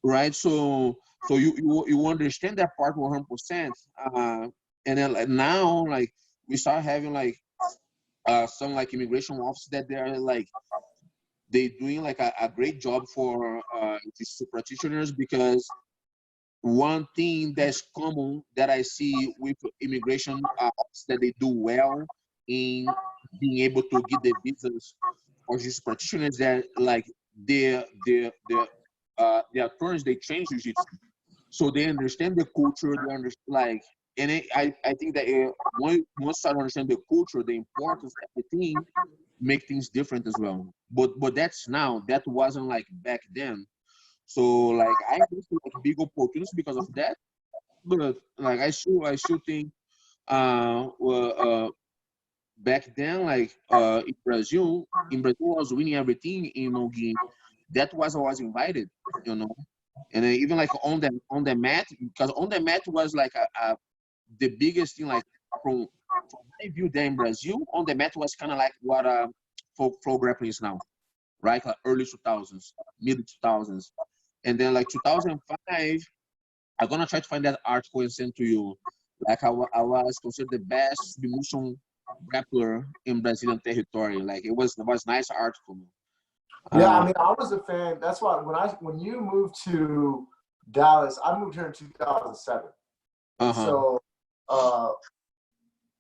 right? So you understand that part 100%. And then like, now like we start having like some like immigration officers that they're like they doing like a great job for these practitioners, because one thing that's common that I see with immigration officers that they do well in being able to get the visas for these practitioners, that like their attorneys, they train jiu-jitsu, so they understand the culture, they understand like, and I think that once you start to understand the culture, the importance of the thing, make things different as well. But that's now, that wasn't like back then. So like I think like big opportunities because of that. But like I still think back then, like in Brazil I was winning everything in Nogi. That was I was invited, you know. And then even like on the mat, because on the mat was like the biggest thing, like from my view there in Brazil, on the mat was kind of like what flow grappling is now, right? Like early 2000s, mid 2000s. And then like 2005, I'm gonna try to find that article and send to you. Like I was considered the best submission grappler in Brazilian territory. Like it was nice article. Yeah, Uh, I mean, I was a fan. That's why when you moved to Dallas, I moved here in 2007, and uh-huh. so uh,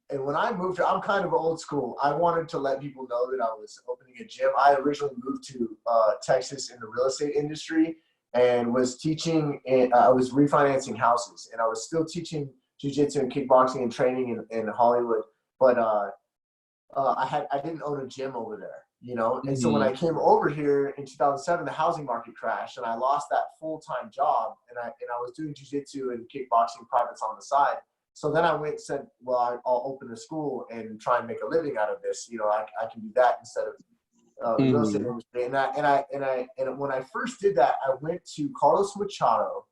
and when I moved here, I'm kind of old school. I wanted to let people know that I was opening a gym. I originally moved to Texas in the real estate industry and was teaching. I was refinancing houses, and I was still teaching jiu-jitsu and kickboxing and training in Hollywood. But I didn't own a gym over there, you know. And so when I Mhm. came over here in 2007, the housing market crashed, and I lost that full-time job. And I was doing jiu-jitsu and kickboxing privates on the side. So then I went and said, well, I'll open a school and try and make a living out of this. You know, I can do that instead of the real estate Mhm. industry. And when I first did that, I went to Carlos Machado.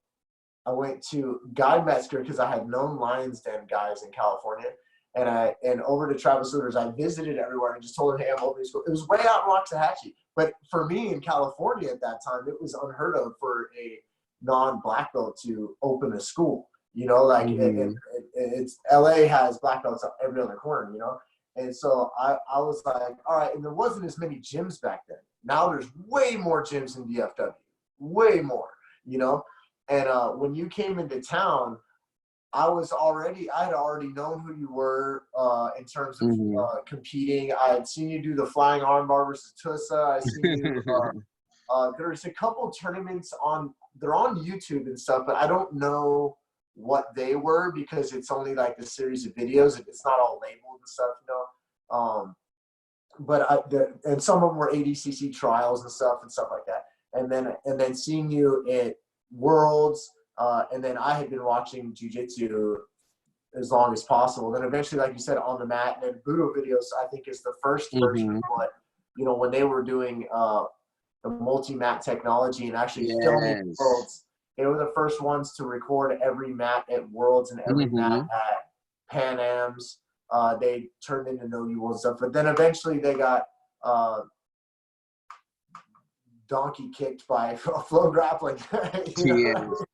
I went to Guy Metzger because I had known Lions Den guys in California. And over to Travis Lutters. I visited everywhere and just told him, hey, I'm opening school. It was way out in Waxahachie. But for me in California at that time, it was unheard of for a non-black belt to open a school. You know, like Mhm. it's LA has black belts up every other corner, you know? And so I was like, all right. And there wasn't as many gyms back then. Now there's way more gyms in DFW, way more, you know? And when you came into town, I had already known who you were in terms of Mhm. competing. I had seen you do the flying armbar versus Tussa. I seen you. There's a couple tournaments they're on YouTube and stuff, but I don't know what they were because it's only like a series of videos. It's not all labeled and stuff, you know. And some of them were ADCC trials and stuff like that. And then seeing you at Worlds, and then I had been watching jiu-jitsu as long as possible. Then eventually, like you said, on the mat, and then Budo videos, I think is the first version of Mhm. what, you know, when they were doing the multi-mat technology and actually filming Yes. Worlds. They were the first ones to record every mat at Worlds and every mat Mhm. at Pan Am's. They turned into No You Will stuff, but then eventually they got uh, donkey kicked by Flow Grappling. You know? Yes.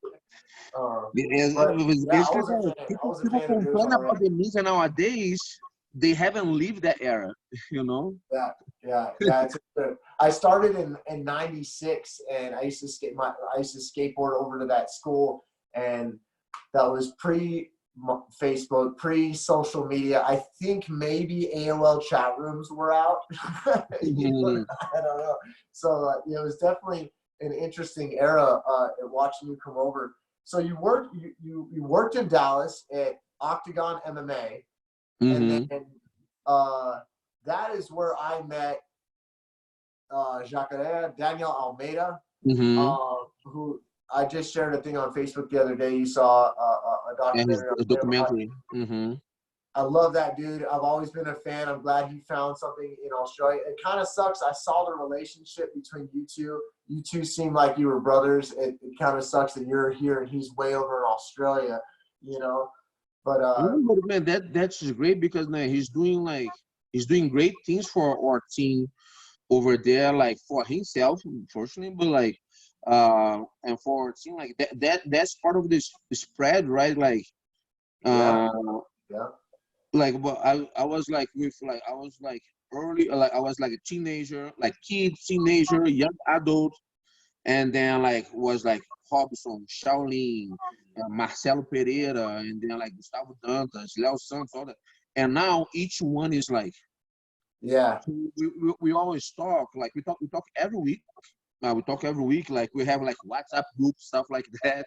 uh, Yes, but it was yeah, I basically was a like fan. I people was a people fan of theirs complain about already. the media nowadays. They haven't lived that era, you know. Yeah, yeah. I started in '96, and I used to skateboard over to that school, and that was pre Facebook, pre social media. I think maybe AOL chat rooms were out. You know, Mhm. I don't know. So it was definitely an interesting era watching you come over. So you worked in Dallas at Octagon MMA, and Mhm. then uh, that is where I met Jacare Daniel Almeida, Mhm. who I just shared a thing on Facebook the other day. You saw a And his documentary on him. documentary. Mhm. I love that dude. I've always been a fan. I'm glad he found something in Australia. It kind of sucks. I saw the relationship between you two. You two seem like you were brothers. It kind of sucks that you're here and he's way over in Australia, you know. But No, but man, that's just great because man, he's doing great things for our team over there, like for himself, unfortunately, but like and for our team, like that's part of this spread, right? yeah, Uh yeah, but I was like with like I was like early like I was like a teenager, like kid, teenager, young adult, and then like was like Robson, Shaolin, Marcelo Pereira, and then like Gustavo Dantas, Leo Santos, all that. And now each one is like yeah. we always talk like we talk every week. We talk every week. Like we have like WhatsApp group stuff like that.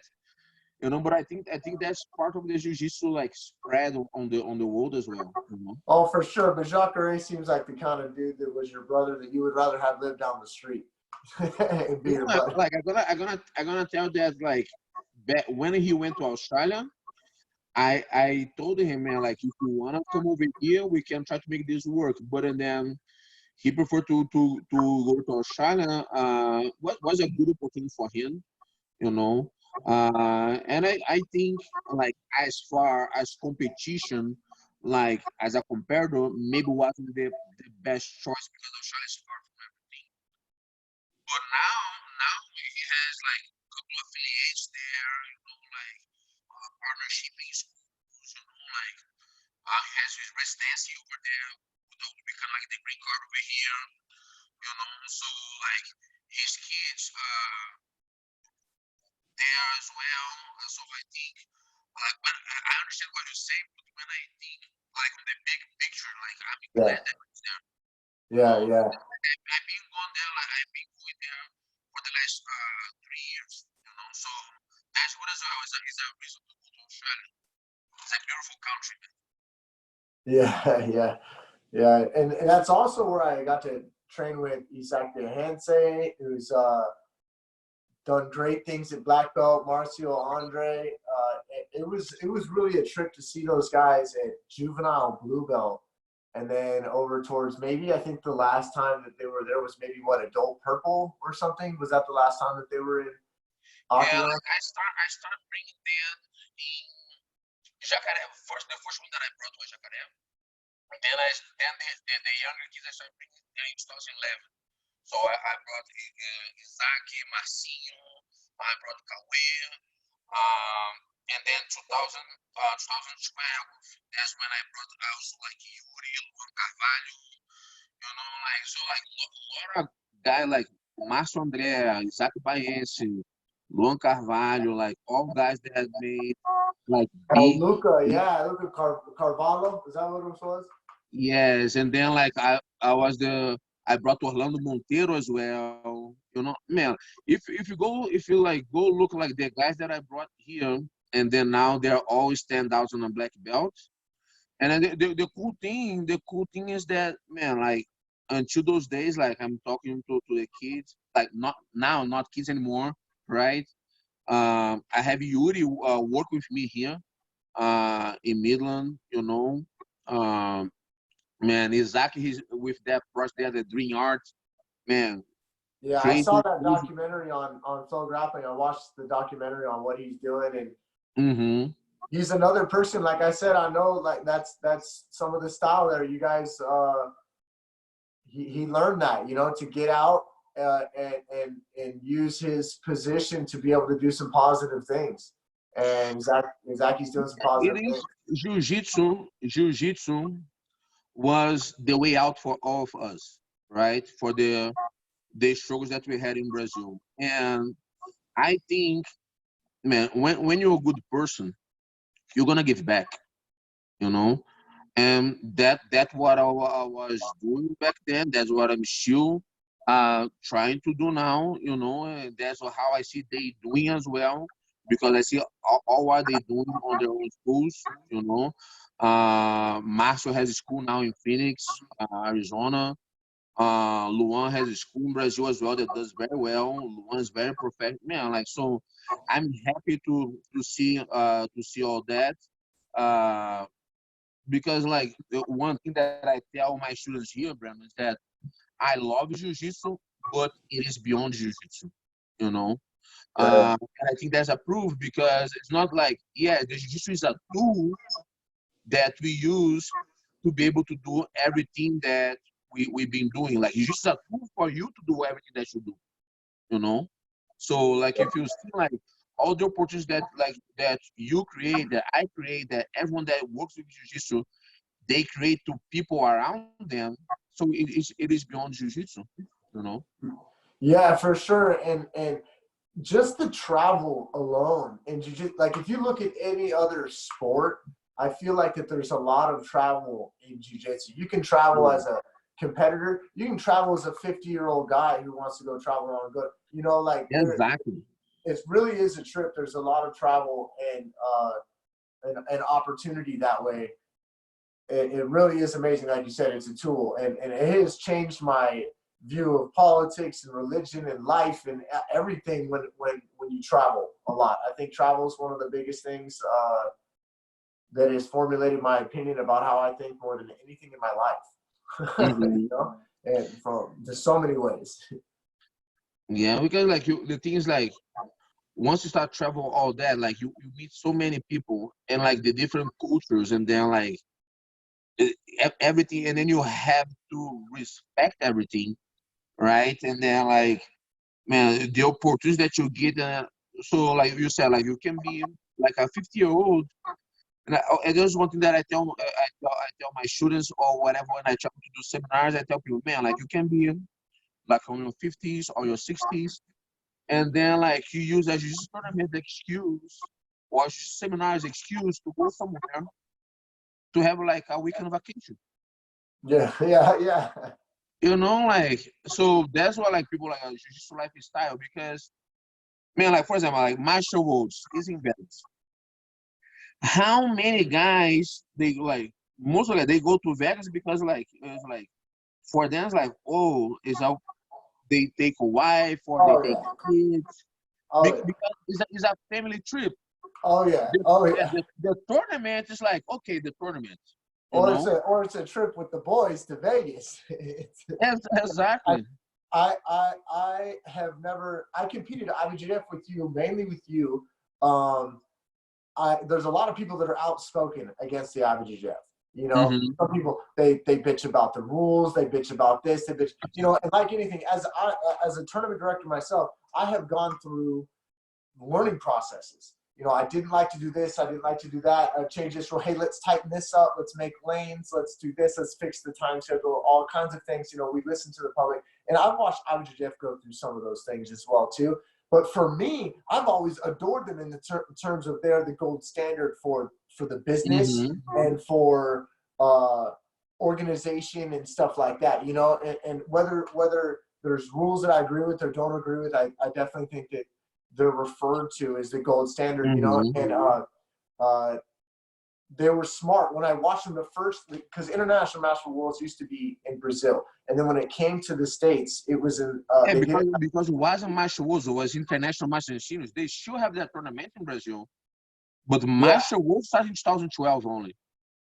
You know, but I think that's part of the jiu-jitsu like spread on the world as well. You know. Oh, for sure. But Jacare seems like the kind of dude that was your brother that you would rather have lived down the street and be Yeah, your buddy. like I'm gonna tell that like back when he went to Australia, I told him, man, like if you wanna come over here, we can try to make this work. But and then he preferred to go to Australia. What was a good opportunity for him, you know. And I think like as far as competition, like as a comparator, maybe wasn't the best choice because Australia is far from everything. But now he has like a couple affiliates there, you know, like partnership in schools you know, like he has his residency over there, that would be kind of like the green card over here, you know. So like his kids there as well. So I think like when I understand what you're saying, but when I think like on the big picture, like I'm Yeah, glad that he's there. You yeah, know, yeah, I've been going there, like I've been going there for the last 3 years, you know. So that's what is a reason to go to Australia. It's a beautiful country, man. yeah, yeah, yeah. And that's also where I got to train with Isaac de Hanse, who's done great things at black belt. Marcio Andre. It was really a trip to see those guys at juvenile blue belt, and then over towards maybe I think the last time that they were there was maybe what, adult purple or something. Was that the last time that they were in Yeah, Octagon? like I start bringing them in Jacaré. First, the first one that I brought was Jacaré. Then the younger kids I started bringing them in 2011. So I brought Isaac, Marcinho, I brought Cauê, and then 2012, that's when I brought also like Yuri, Luan Carvalho, you know, like so like a lot of guys like Márcio André, Isaac Baense, Luan Carvalho, like all guys that made like Oh, big. Luca, yeah, Luca Carvalho. Is that what it was? Yes, and then like I brought Orlando Monteiro as well. You know, man, if you like go look like the guys that I brought here, and then now they're all standouts on a black belt. And then the cool thing is that, man, like until those days, like I'm talking to the kids, like not kids anymore, right? I have Yuri work with me here in Midland, you know. Um, Man, exactly. He's with that brush there, the Dream Art. Man, Yeah, I saw crazy, that crazy. documentary on Phil Grappling. I watched the documentary on what he's doing, and Mm-hmm. he's another person. Like I said, I know like that's some of the style there. You guys, he learned that, to get out and use his position to be able to do some positive things. And Zaki's doing some It positive things. is jiu-jitsu. Jiu-jitsu was the way out for all of us, right? For the struggles that we had in Brazil. And I think, man, when you're a good person, you're gonna give back, you know. And that's what I was doing back then. That's what I'm still trying to do now, you know. And that's how I see they doing as well, because I see all what they doing on their own schools, you know. Marcio has a school now in Phoenix, Arizona. Luan has a school in Brazil as well that does very well. Luan is very professional, man. Like, so, I'm happy to see all that. Uh, because like the one thing that I tell my students here, Brandon, is that I love jiu-jitsu, but it is beyond jiu-jitsu, you know. Yeah, And I think that's a proof, because it's not like, yeah, the jiu-jitsu is a tool that we use to be able to do everything that we've been doing. Like, jiu-jitsu is a tool for you to do everything that you do, you know. So like if you see like all the opportunities that you create, that I create, that everyone that works with jiu-jitsu, they create to people around them. So it is beyond jiu-jitsu, you know. yeah, for sure. And just the travel alone and like if you look at any other sport, I feel like that there's a lot of travel in jiu-jitsu. You can travel as a competitor, you can travel as a 50-year-old guy who wants to go travel around and go, like Exactly. it really is a trip. There's a lot of travel and opportunity that way. It really is amazing. Like you said, it's a tool, and it has changed my view of politics and religion and life and everything when you travel a lot. I think travel is one of the biggest things that has formulated my opinion about how I think more than anything in my life. Hmm. And from just so many ways. Yeah, because like the thing is like, once you start travel all that, like you meet so many people and like the different cultures, and then like everything, and then you have to respect everything, right? And then like, man, the opportunities that you get. So like you said, like you can be like a 50-year-old And there's one thing that I tell my students or whatever when I try to do seminars. I tell people, man, like you can be like on your 50s or your 60s, and then like you use as your tournament excuse or seminars excuse to go somewhere to have like a weekend vacation. Yeah, yeah, yeah. You know, like so that's why like people like jiu-jitsu lifestyle because man, like for example, like Marshall Rhodes is in Vegas. How many guys they like most of them they go to Vegas because like it's like for them it's like oh it's a they take a wife or they Oh take yeah. kids Oh yeah. because it's a family trip. Oh yeah. The, Oh yeah, yeah. the tournament is like okay the tournament, you Or know. it's a trip with the boys to Vegas. It's, I, Exactly. I have never. I competed at IBJJF with you, mainly with you. Um, there's a lot of people that are outspoken against the IBJJF. You know, Mm-hmm. some people they bitch about the rules, they bitch about this, they bitch. You know, and like anything, as a tournament director myself, I have gone through learning processes. You know, I didn't like to do this. I didn't like to do that. I changed this rule. Hey, let's tighten this up. Let's make lanes. Let's do this. Let's fix the time schedule. All kinds of things. You know, we listen to the public. And I've watched IBJJF go through some of those things as well, too. But for me, I've always adored them in the terms of they're the gold standard for the business Mm-hmm. and for organization and stuff like that. You know, and whether there's rules that I agree with or don't agree with, I definitely think that they're referred to as the gold standard, you know, Mm-hmm. and they were smart. When I watched them the first, because International Master Worlds used to be in Brazil, and then when it came to the States, it was in Yeah, they did it. because it wasn't Marshall Wolves, it was International Master and Seniors. They should have that tournament in Brazil, but Yeah, Marshall Wolves started in 2012 only.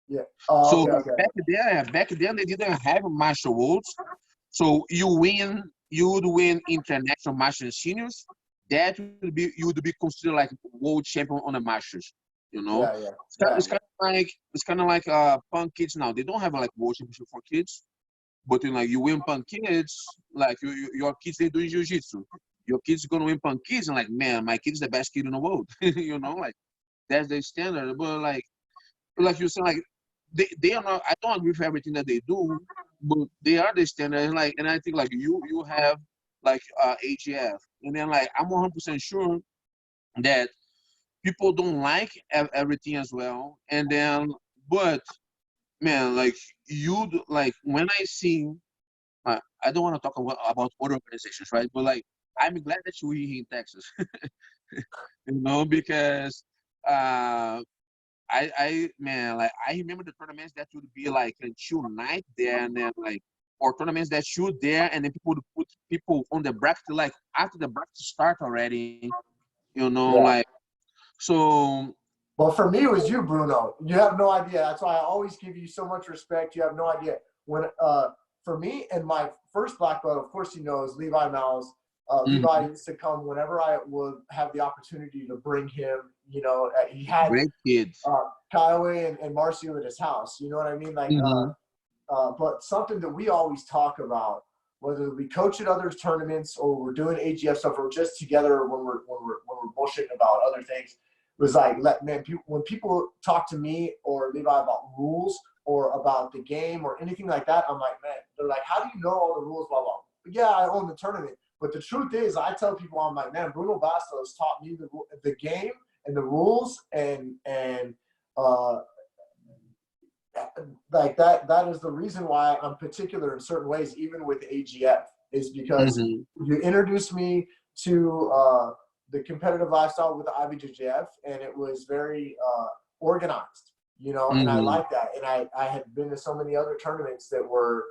yeah. Oh, So okay, okay. back then they didn't have Marshall Wolves. So you would win International Master and Seniors. That would be you would be considered like world champion on the Masters. You know, Yeah, yeah, yeah, yeah. it's kind of like punk kids now. They don't have like world championship for kids. But you like you win punk kids, like your kids they do jiu-jitsu. Your kids gonna win punk kids and like, man, my kid's the best kid in the world. You know, like that's the standard. But like you said, like they are not I don't agree with everything that they do, but they are the standard. And like and I think like you have like AGF. And then like I'm 100% sure that people don't like everything as well. And then but man, like like when I see I don't want to talk about other organizations, right? But like, I'm glad that you're here in Texas, you know, because man, like I remember the tournaments that would be like until night there, and then like, or tournaments that shoot there, and then people would put people on the bracket like after the bracket start already, you know, Yeah. like so. Well, for me, it was you, Bruno. You have no idea. That's why I always give you so much respect. You have no idea. When for me and my first black belt, of course, you know, is Levi Miles. Levi Mhm. used to come whenever I would have the opportunity to bring him. You know, he had Great kids. Kyle and Marcio at his house. You know what I mean? Like, Hmm. but something that we always talk about, whether we coach at other tournaments or we're doing AGF stuff or just together when we're bullshitting about other things, was like, when people talk to me or Levi about rules or about the game or anything like that, I'm like, man, they're like, how do you know all the rules, blah blah. But yeah, I own the tournament. But the truth is, I tell people, I'm like, man, Bruno Bastos taught me the game and the rules and uh, like that is the reason why I'm particular in certain ways, even with AGF, is because Hmm. you introduced me to the competitive lifestyle with the IBJJF, and it was very organized, you know, and I Hmm. like that. And I had been to so many other tournaments that were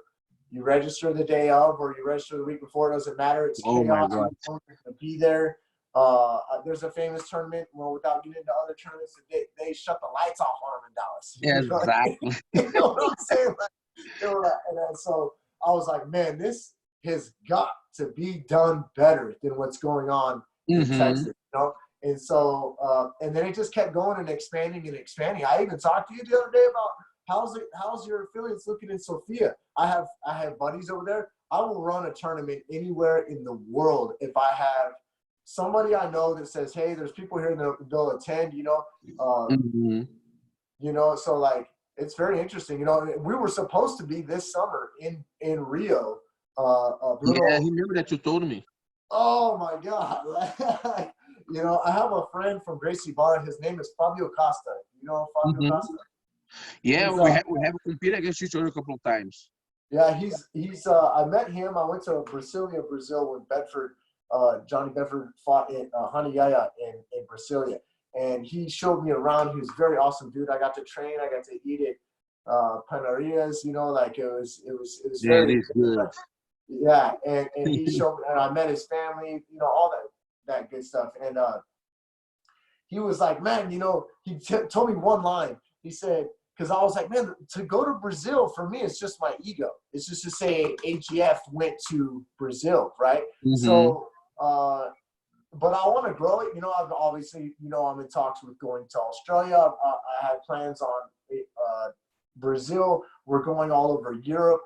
you register the day of or you register the week before, it doesn't matter. It's Oh my chaos. God. You're going to be there. There's a famous tournament, well, without getting into other tournaments, they shut the lights off on them in Dallas. Exactly. You know what I'm saying? Like, they were like, and so I was like, man, this has got to be done better than what's going on in Hmm. Texas, you know? And so, and then it just kept going and expanding and expanding. I even talked to you the other day about how's your affiliates looking in Sofia? I have buddies over there. I will run a tournament anywhere in the world if I have somebody I know that says, hey, there's people here that they'll attend, you know. Hmm. you know, so like it's very interesting. You know, we were supposed to be this summer in Rio. Yeah, I Bruno. remember that you told me. Oh my God! Like, you know, I have a friend from Gracie Bar. His name is Fabio Costa. You know Fabio Hmm. Costa? Yeah, He's we have competed against each other a couple of times. yeah, he's I met him. I went to Brasilia, Brazil when Bedford, Johnny Bedford fought in Honey Yaya in Brasilia, and he showed me around. He was a very awesome dude. I got to train. I got to eat at panerias. You know, like it was Yeah, it very is good. yeah. And he showed me, and I met his family. You know, all that good stuff. And he was like, man, you know, told me one line. He said, because I was like, man, to go to Brazil for me, it's just my ego. It's just to say AGF went to Brazil, right? Hmm. So, but I want to grow it. You know, I've obviously, you know, I'm in talks with going to Australia. I had plans on Brazil. We're going all over Europe.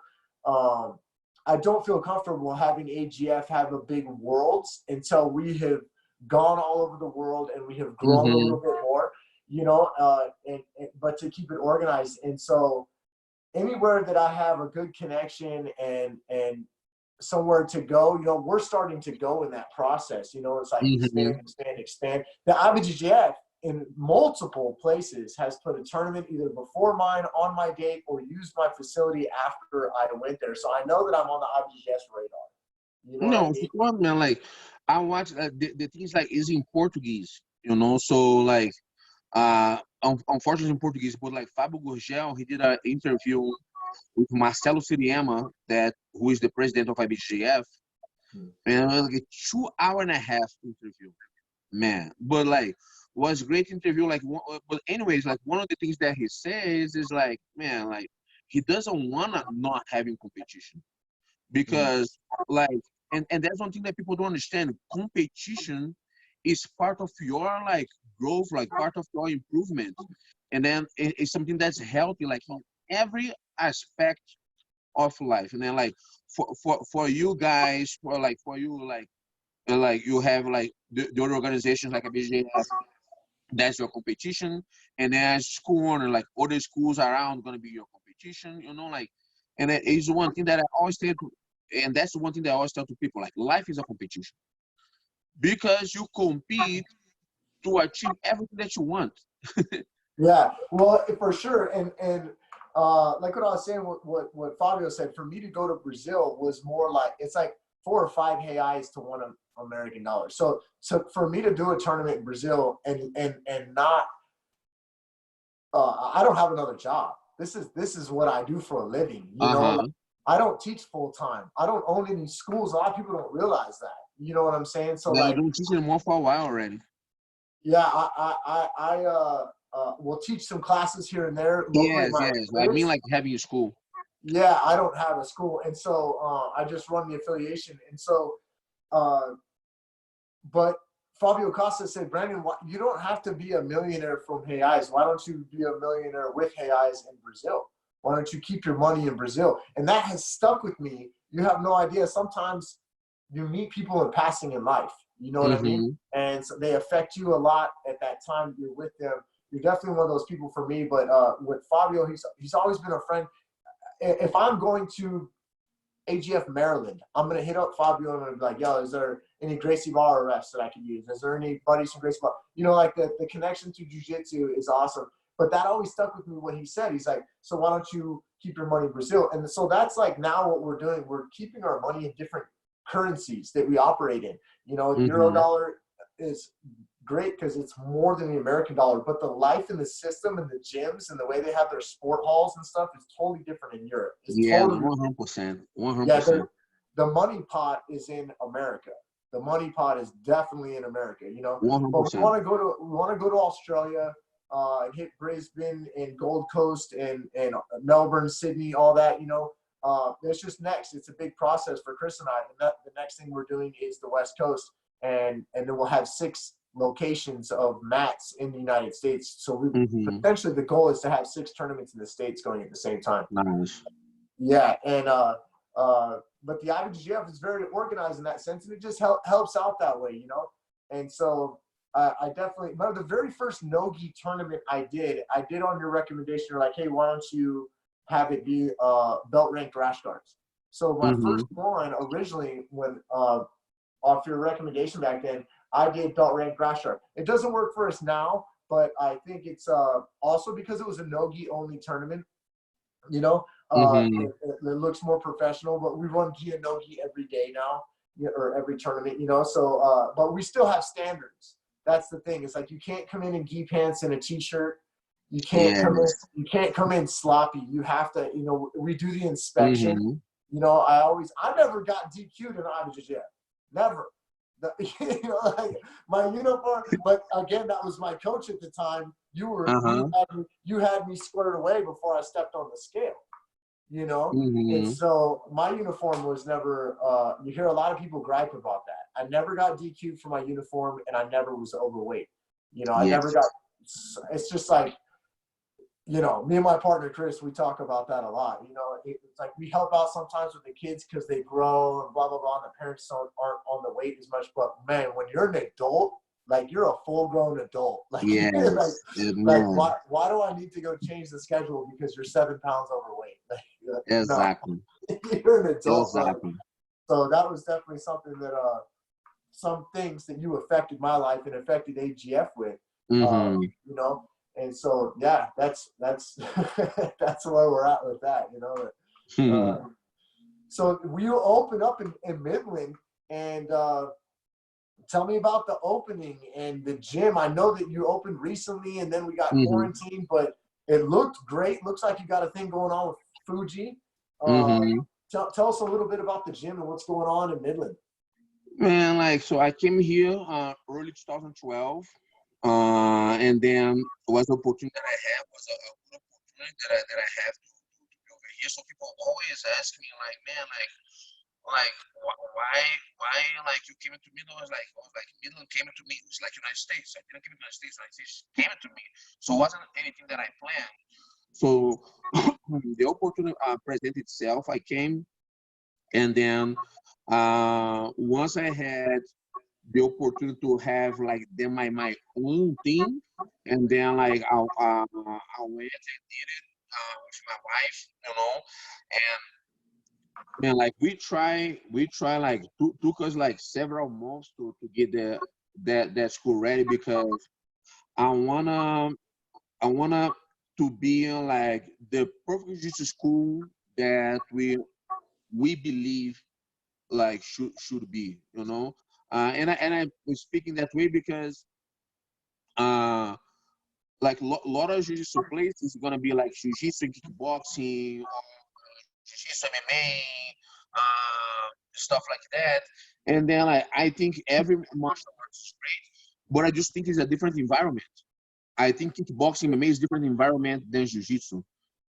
Um, I don't feel comfortable having AGF have a big worlds until we have gone all over the world and we have grown a Hmm. little bit more, you know, but to keep it organized. And so anywhere that I have a good connection and somewhere to go, you know, we're starting to go in that process. You know, it's like Hmm. expand, expand, expand. The IBGF in multiple places has put a tournament either before mine, on my date, or used my facility after I went there. So I know that I'm on the IBGS radar. You know what I No, of mean? course, man. Like I watch the things like is in Portuguese, you know. So like unfortunately in Portuguese, but like Fábio Gurgel, he did an interview with Marcelo Siriema, that who is the president of IBGF, and it was like a 2 hour and a half interview, man. But like was great interview. Like, but anyways, like one of the things that he says is like, man, like he doesn't wanna not having competition Mhm. because like, and that's one thing that people don't understand. Competition is part of your like growth, like part of your improvement, and then it's something that's healthy, like in every aspect of life. And then like for you guys, for you like you have like the other organizations like a BJF, that's your competition, and then as school owner, like other schools around gonna be your competition, you know, like, and it is one thing that I always tell to, and that's the one thing that I always tell to people, like life is a competition because you compete to achieve everything that you want. Yeah, well, for sure, and like what I was saying, what Fabio said, for me to go to Brazil was more like it's like 4 or 5 reais to $1 American. So for me to do a tournament in Brazil and not, I don't have another job. This is what I do for a living. You know, like, Uh-huh. I don't teach full time. I don't own any schools. A lot of people don't realize that. You know what I'm saying? So Now you like, don't teach anymore for a while already. yeah, I will teach some classes here and there locally at Yes, my yes, I mean place. like having a school. Yeah, I don't have a school, and so I just run the affiliation. And so, uh, but Fabio Costa said, Brandon, you don't have to be a millionaire from Hayes. Why don't you be a millionaire with Hayes in Brazil? Why don't you keep your money in Brazil? And that has stuck with me. You have no idea. Sometimes you meet people in passing in life. You know what I mean? Mm-hmm. And so they affect you a lot at that time you're with them. You're definitely one of those people for me. But with Fabio, he's always been a friend. If I'm going to AGF Maryland, I'm gonna hit up Fabio and I'm gonna be like, yo, is there any Gracie Bar refs that I can use? Is there any buddies from Gracie Bar? You know, like the connection to jiu-jitsu is awesome. But that always stuck with me when he said, he's like, so why don't you keep your money in Brazil? And so that's like now what we're doing. We're keeping our money in different currencies that we operate in. You know, Euro Mm-hmm. dollar is great because it's more than the American dollar, but the life in the system and the gyms and the way they have their sport halls and stuff is totally different in Europe. It's Yeah, totally 100%. yeah, 100%. the money pot is in America. The money pot is definitely in America, you know. But 100%. we want to go to Australia, and hit Brisbane and Gold Coast and Melbourne, Sydney, all that, you know. It's just next. It's a big process for Chris and I. The next thing we're doing is the West Coast, and then we'll have 6 locations of mats in the United States. So we Mm-hmm. potentially the goal is to have 6 tournaments in the States going at the same time. Nice. Yeah, and but the IBGF is very organized in that sense, and it just helps out that way, you know. And so I definitely, but the very first no-gi tournament I did on your recommendation. You're like, hey, why don't you have it be belt ranked rash guards? So my first one originally, when off your recommendation back then, I did belt ranked rash guard. It doesn't work for us now, but I think it's also because it was a no-gi only tournament. You know, it looks more professional, but we run gi and no-gi every day now, or every tournament. You know, so but we still have standards. That's the thing. It's like you can't come in gi pants and a t-shirt. You can't come in. You can't come in sloppy. You have to. You know, we do the inspection. You know, I never got DQ'd in IBJJF. Never. You know, like my uniform. But again, that was my coach at the time. You had me squared away before I stepped on the scale. You know, and so my uniform was never. You hear a lot of people gripe about that. I never got DQ'd for my uniform, and I never was overweight. You know, I never got. It's just like, you know, me and my partner Chris, we talk about that a lot. You know, it's like we help out sometimes with the kids because they grow and blah blah blah, and the parents aren't on the weight as much. But man, when you're an adult, like you're a full-grown adult. Like, why do I need to go change the schedule because you're 7 pounds overweight? Like, exactly. No. You're an adult. Exactly. Right? So that was definitely something that some things that you affected my life and affected AGF with. You know, and so yeah, that's that's where we're at with that. You know. So you opened up in Midland, and tell me about the opening and the gym. I know that you opened recently, and then we got quarantined, but it looked great. Looks like you got a thing going on with Fuji. Tell us a little bit about the gym and what's going on in Midland. Man, like, so I came here early 2012, and then was an opportunity that I had, was a good opportunity that I have to be over here. So people always ask me, like, man, like why like you came into Midland? I was like Midland came into me. It was like United States. I didn't come to United States. United States came into me. So it wasn't anything that I planned. So the opportunity presented itself. I came, and then once I had the opportunity to have like then my own team, and then like I went and did it with my wife, you know, and man, like we try like took us like several months to get that school ready, because I wanna to be in like the perfect jiu-jitsu school that we believe like should be, you know. And I was speaking that way because like lot of jiu-jitsu places is gonna be like jiu-jitsu, kickboxing, or jiu-jitsu MMA, stuff like that. And then like I think every martial arts is great, but I just think it's a different environment. I think kickboxing MMA is different environment than jiu-jitsu.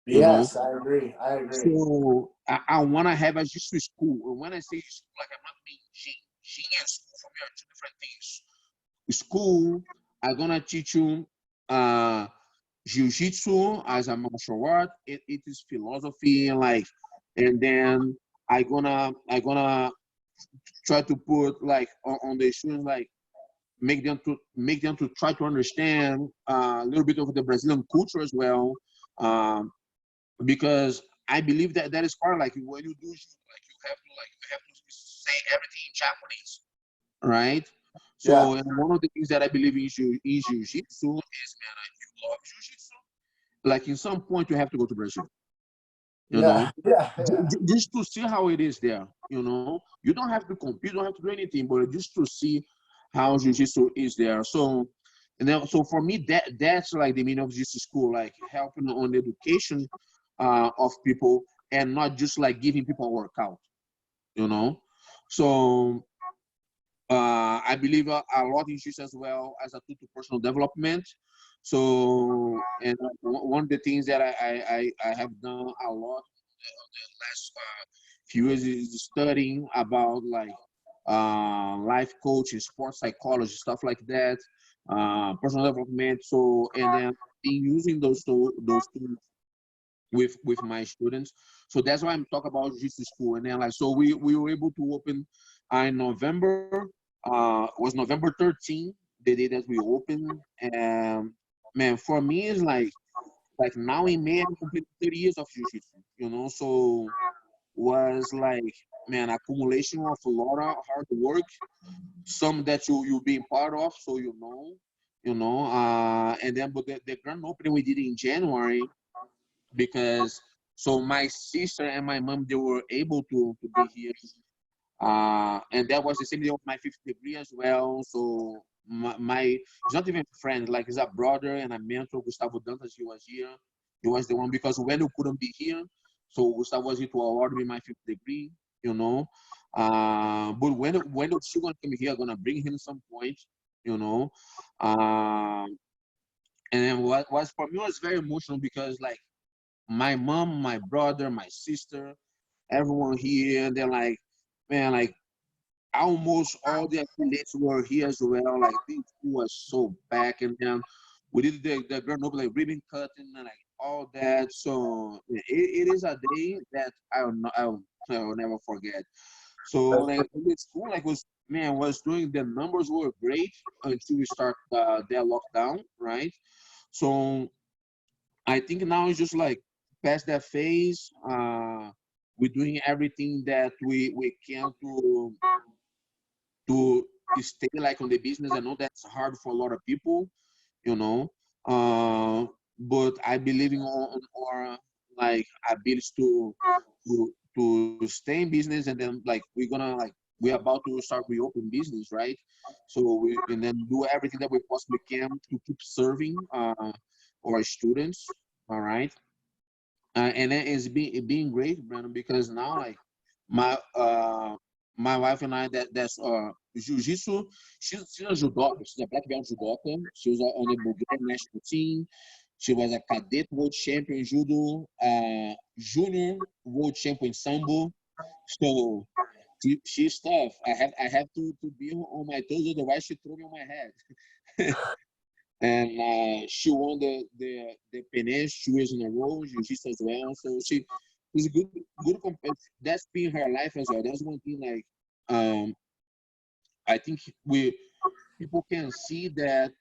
Yes, I agree. So I want to have a jiu-jitsu school. And when I say school, like I'm not being Jing and school for me are two different things. School, I'm gonna teach you jiu-jitsu as a martial art. It is philosophy, like, and then I gonna try to put like on the students, like make them to try to understand a little bit of the Brazilian culture as well, because I believe that is part, like when you do, like you have to say everything in Japanese, right? So and one of the things that I believe in jiu-jitsu is, man, you love jiu-jitsu, like in some point you have to go to Brazil, you know, just to see how it is there, you know. You don't have to compete, you don't have to do anything, but just to see how jiu-jitsu is there. So, and then so for me that's like the meaning of jiu-jitsu school, like helping on the education of people, and not just like giving people a workout, you know. So I believe a lot in jiu-jitsu as well as a tool to personal development. So, and one of the things that I have done a lot of the last few years is studying about like life coaching, sports psychology, stuff like that, personal development. So, and then using those tools with my students. So that's why I'm talking about jiu-jitsu school. And then like, so we were able to open in November, was November 13th the day that we open. And man, for me, it's like now in May, I'm completing 30 years of jiu-jitsu, you know, so was like, man, accumulation of a lot of hard work, some that you being part of, so and then but the grand opening we did in January, because so my sister and my mom, they were able to be here, and that was the same day of my fifth degree as well. So my it's not even a friend, like it's a brother and a mentor, Gustavo Dantas. He was here. He was the one, because when you couldn't be here, so Gustavo was here to award me my fifth degree, you know. But when she gonna come here, I'm gonna bring him some point, you know. And then what was for me was very emotional, because like my mom, my brother, my sister, everyone here, they're like, man, like almost all the affiliates were here as well. Like things was so back, and then we did the grand opening, like ribbon cutting and like all that. So it is a day that I will never forget. So like the school, like was doing, the numbers were great until we start their lockdown, right? So I think now it's just like past that phase. We're doing everything that we can to stay like on the business. I know that's hard for a lot of people, you know. But I believe in on our like abilities to stay in business, and then like we're about to start reopen business, right? So we and then do everything that we possibly can to keep serving our students, all right? And it's being great, Brandon, because now like my my wife and I, that's jiu-jitsu. She's a judoka. She's a black belt judoka. She was on the Bulgarian national team. She was a cadet world champion in judo, junior world champion in sambo. So she's tough. I have to be on my toes, otherwise she throw me on my head. And she won the Pene years in a row, jiu-jitsu as well. So she's a good that's been her life as well. That's one thing, like I think people can see that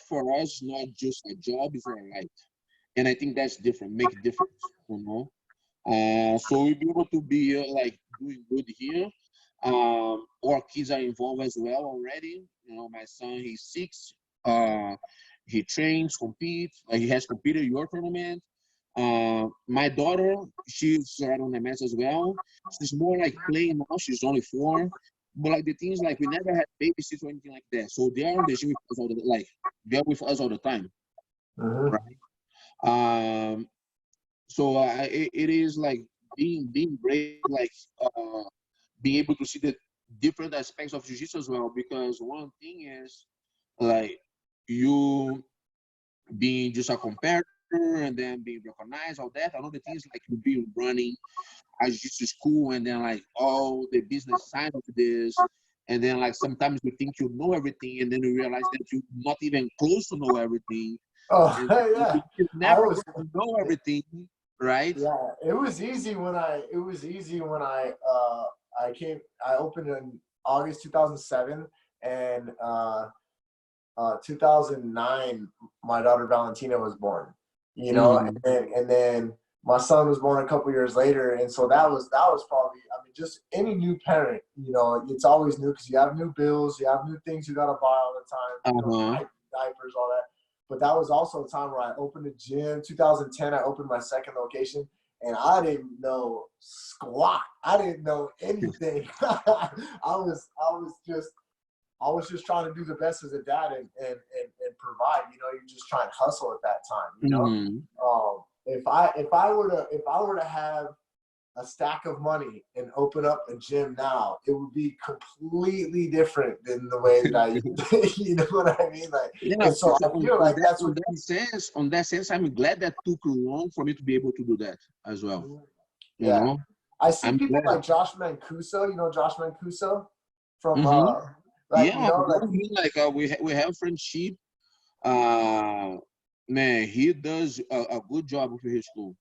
for us is not just a job, it's our life. And I think that's different, make a difference, you know. So we'll be able to be like doing good here. Our kids are involved as well already. You know, my son, he's 6. He trains, competes. He has competed in your tournament. My daughter, she's right on the match as well. She's more like playing now. She's only 4. But like the things, like we never had babysitters or anything like that. So they are on the gym with us they're with us all the time, right? Um, so it is like being great, like being able to see the different aspects of jiu-jitsu as well. Because one thing is like you being just a competitor and then being recognized, all that. Another thing is like you being running a jiu-jitsu school, and then like all the business side of this. And then like sometimes you think you know everything, and then you realize that you're not even close to know everything. Oh And yeah, you I never was. going to know everything, right? Yeah, it was easy when I opened in August 2007, and 2009 my daughter Valentina was born. You know, Mm-hmm. and then my son was born a couple years later, and so that was probably, I mean, just any new parent, you know, it's always new because you have new bills, you have new things you got to buy all the time, you know, Uh-huh. diapers, all that. But that was also a time where I opened a gym. 2010, I opened my second location, and I didn't know squat. I didn't know anything. I was just trying to do the best as a dad and provide. You know, you're just trying to hustle at that time. You know, Mm-hmm. if I were to have a stack of money and open up a gym now, it would be completely different than the way that I, you know what I mean? Like, Yeah, and so I feel on like that's what. on that sense, I'm glad that took long for me to be able to do that as well. You Yeah, know, I see I'm people glad. like Josh Mancuso. You know Josh Mancuso from Mm-hmm. like, you Yeah, know, like like we have friendship. Uh, Man, he does a good job with his school.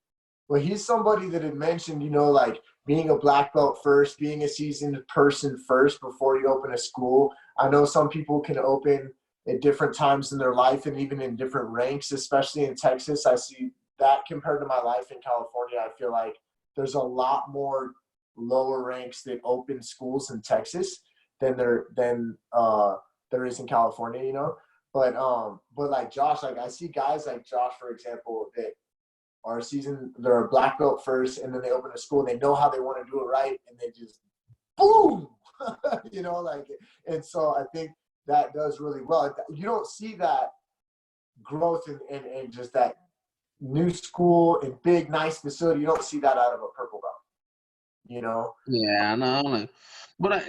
well, he's somebody that had mentioned, you know, like being a black belt first, being a seasoned person first before you open a school. I know some people can open at different times in their life and even in different ranks, especially in Texas. I see that compared to my life in California. I feel like there's a lot more lower ranks that open schools in Texas than there is in California, you know. But like Josh, like I see guys like Josh, for example, that are they're a black belt first, and then they open a school and they know how they want to do it right, and they just boom, you know, like. And so I think that does really well. You don't see that growth and just that new school and big nice facility. You don't see that out of a purple belt, you know. Yeah, I know. Like, but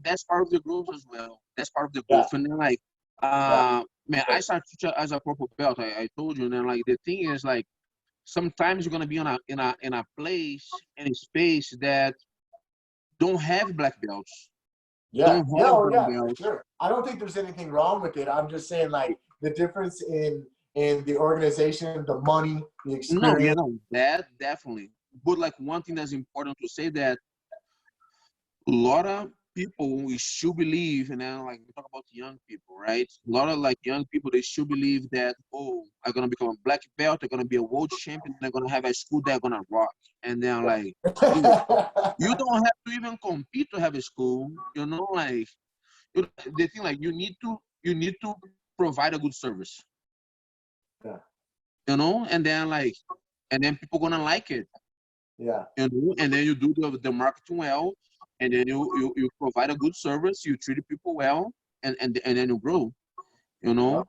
that's part of the growth as well. That's part of the Yeah. growth. And then like, Yeah. man, I started as a purple belt. I told you. And then like the thing is like, sometimes you're gonna be in a place in a space that don't have black belts, Yeah. don't have No, brown yeah, for belts. sure. I don't think there's anything wrong with it. I'm just saying, like, the difference in the organization, the money, the No, you experience. know that definitely. But like one thing that's important to say that a lot of people we should believe, and then like we talk about young people, right? A lot of like young people they should believe that I'm gonna become a black belt, they're gonna be a world champion, they're gonna have a school they're gonna rock, and then like, dude, you don't have to even compete to have a school, you know, like the thing like you need to provide a good service, Yeah. you know, and then people gonna like it, Yeah. you know, and then you do the marketing well, and then you provide a good service, you treat people well, and then you grow, you Yeah. know.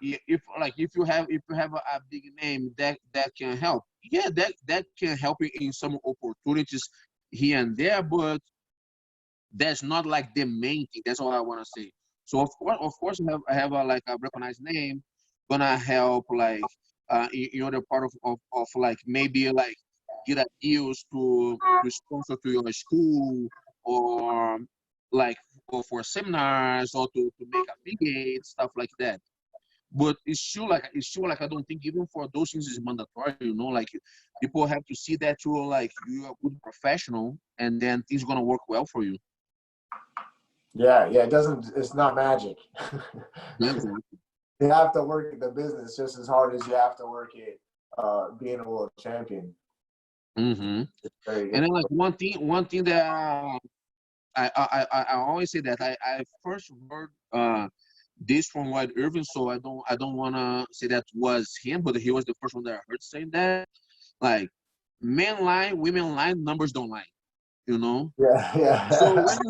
If you have a big name that can help, yeah, that can help you in some opportunities here and there, but that's not like the main thing. That's all I want to say. So of course I have a like a recognized name gonna help like in other part of like maybe like get a deals to sponsor to your school, or like or for seminars, or to make affiliates, stuff like that. But it's sure like I don't think even for those things is mandatory, you know, like people have to see that you're like you're a good professional, and then things gonna work well for you. Yeah. Yeah. It's not magic. Yeah. You have to work at the business just as hard as you have to work at being a world champion. Mm-hmm. It's very And then difficult. like one thing that I always say that I first heard this from White Irving, so I don't wanna say that was him, but he was the first one that I heard saying that. Like men lie, women lie, numbers don't lie, you know. Yeah. So Yeah. when you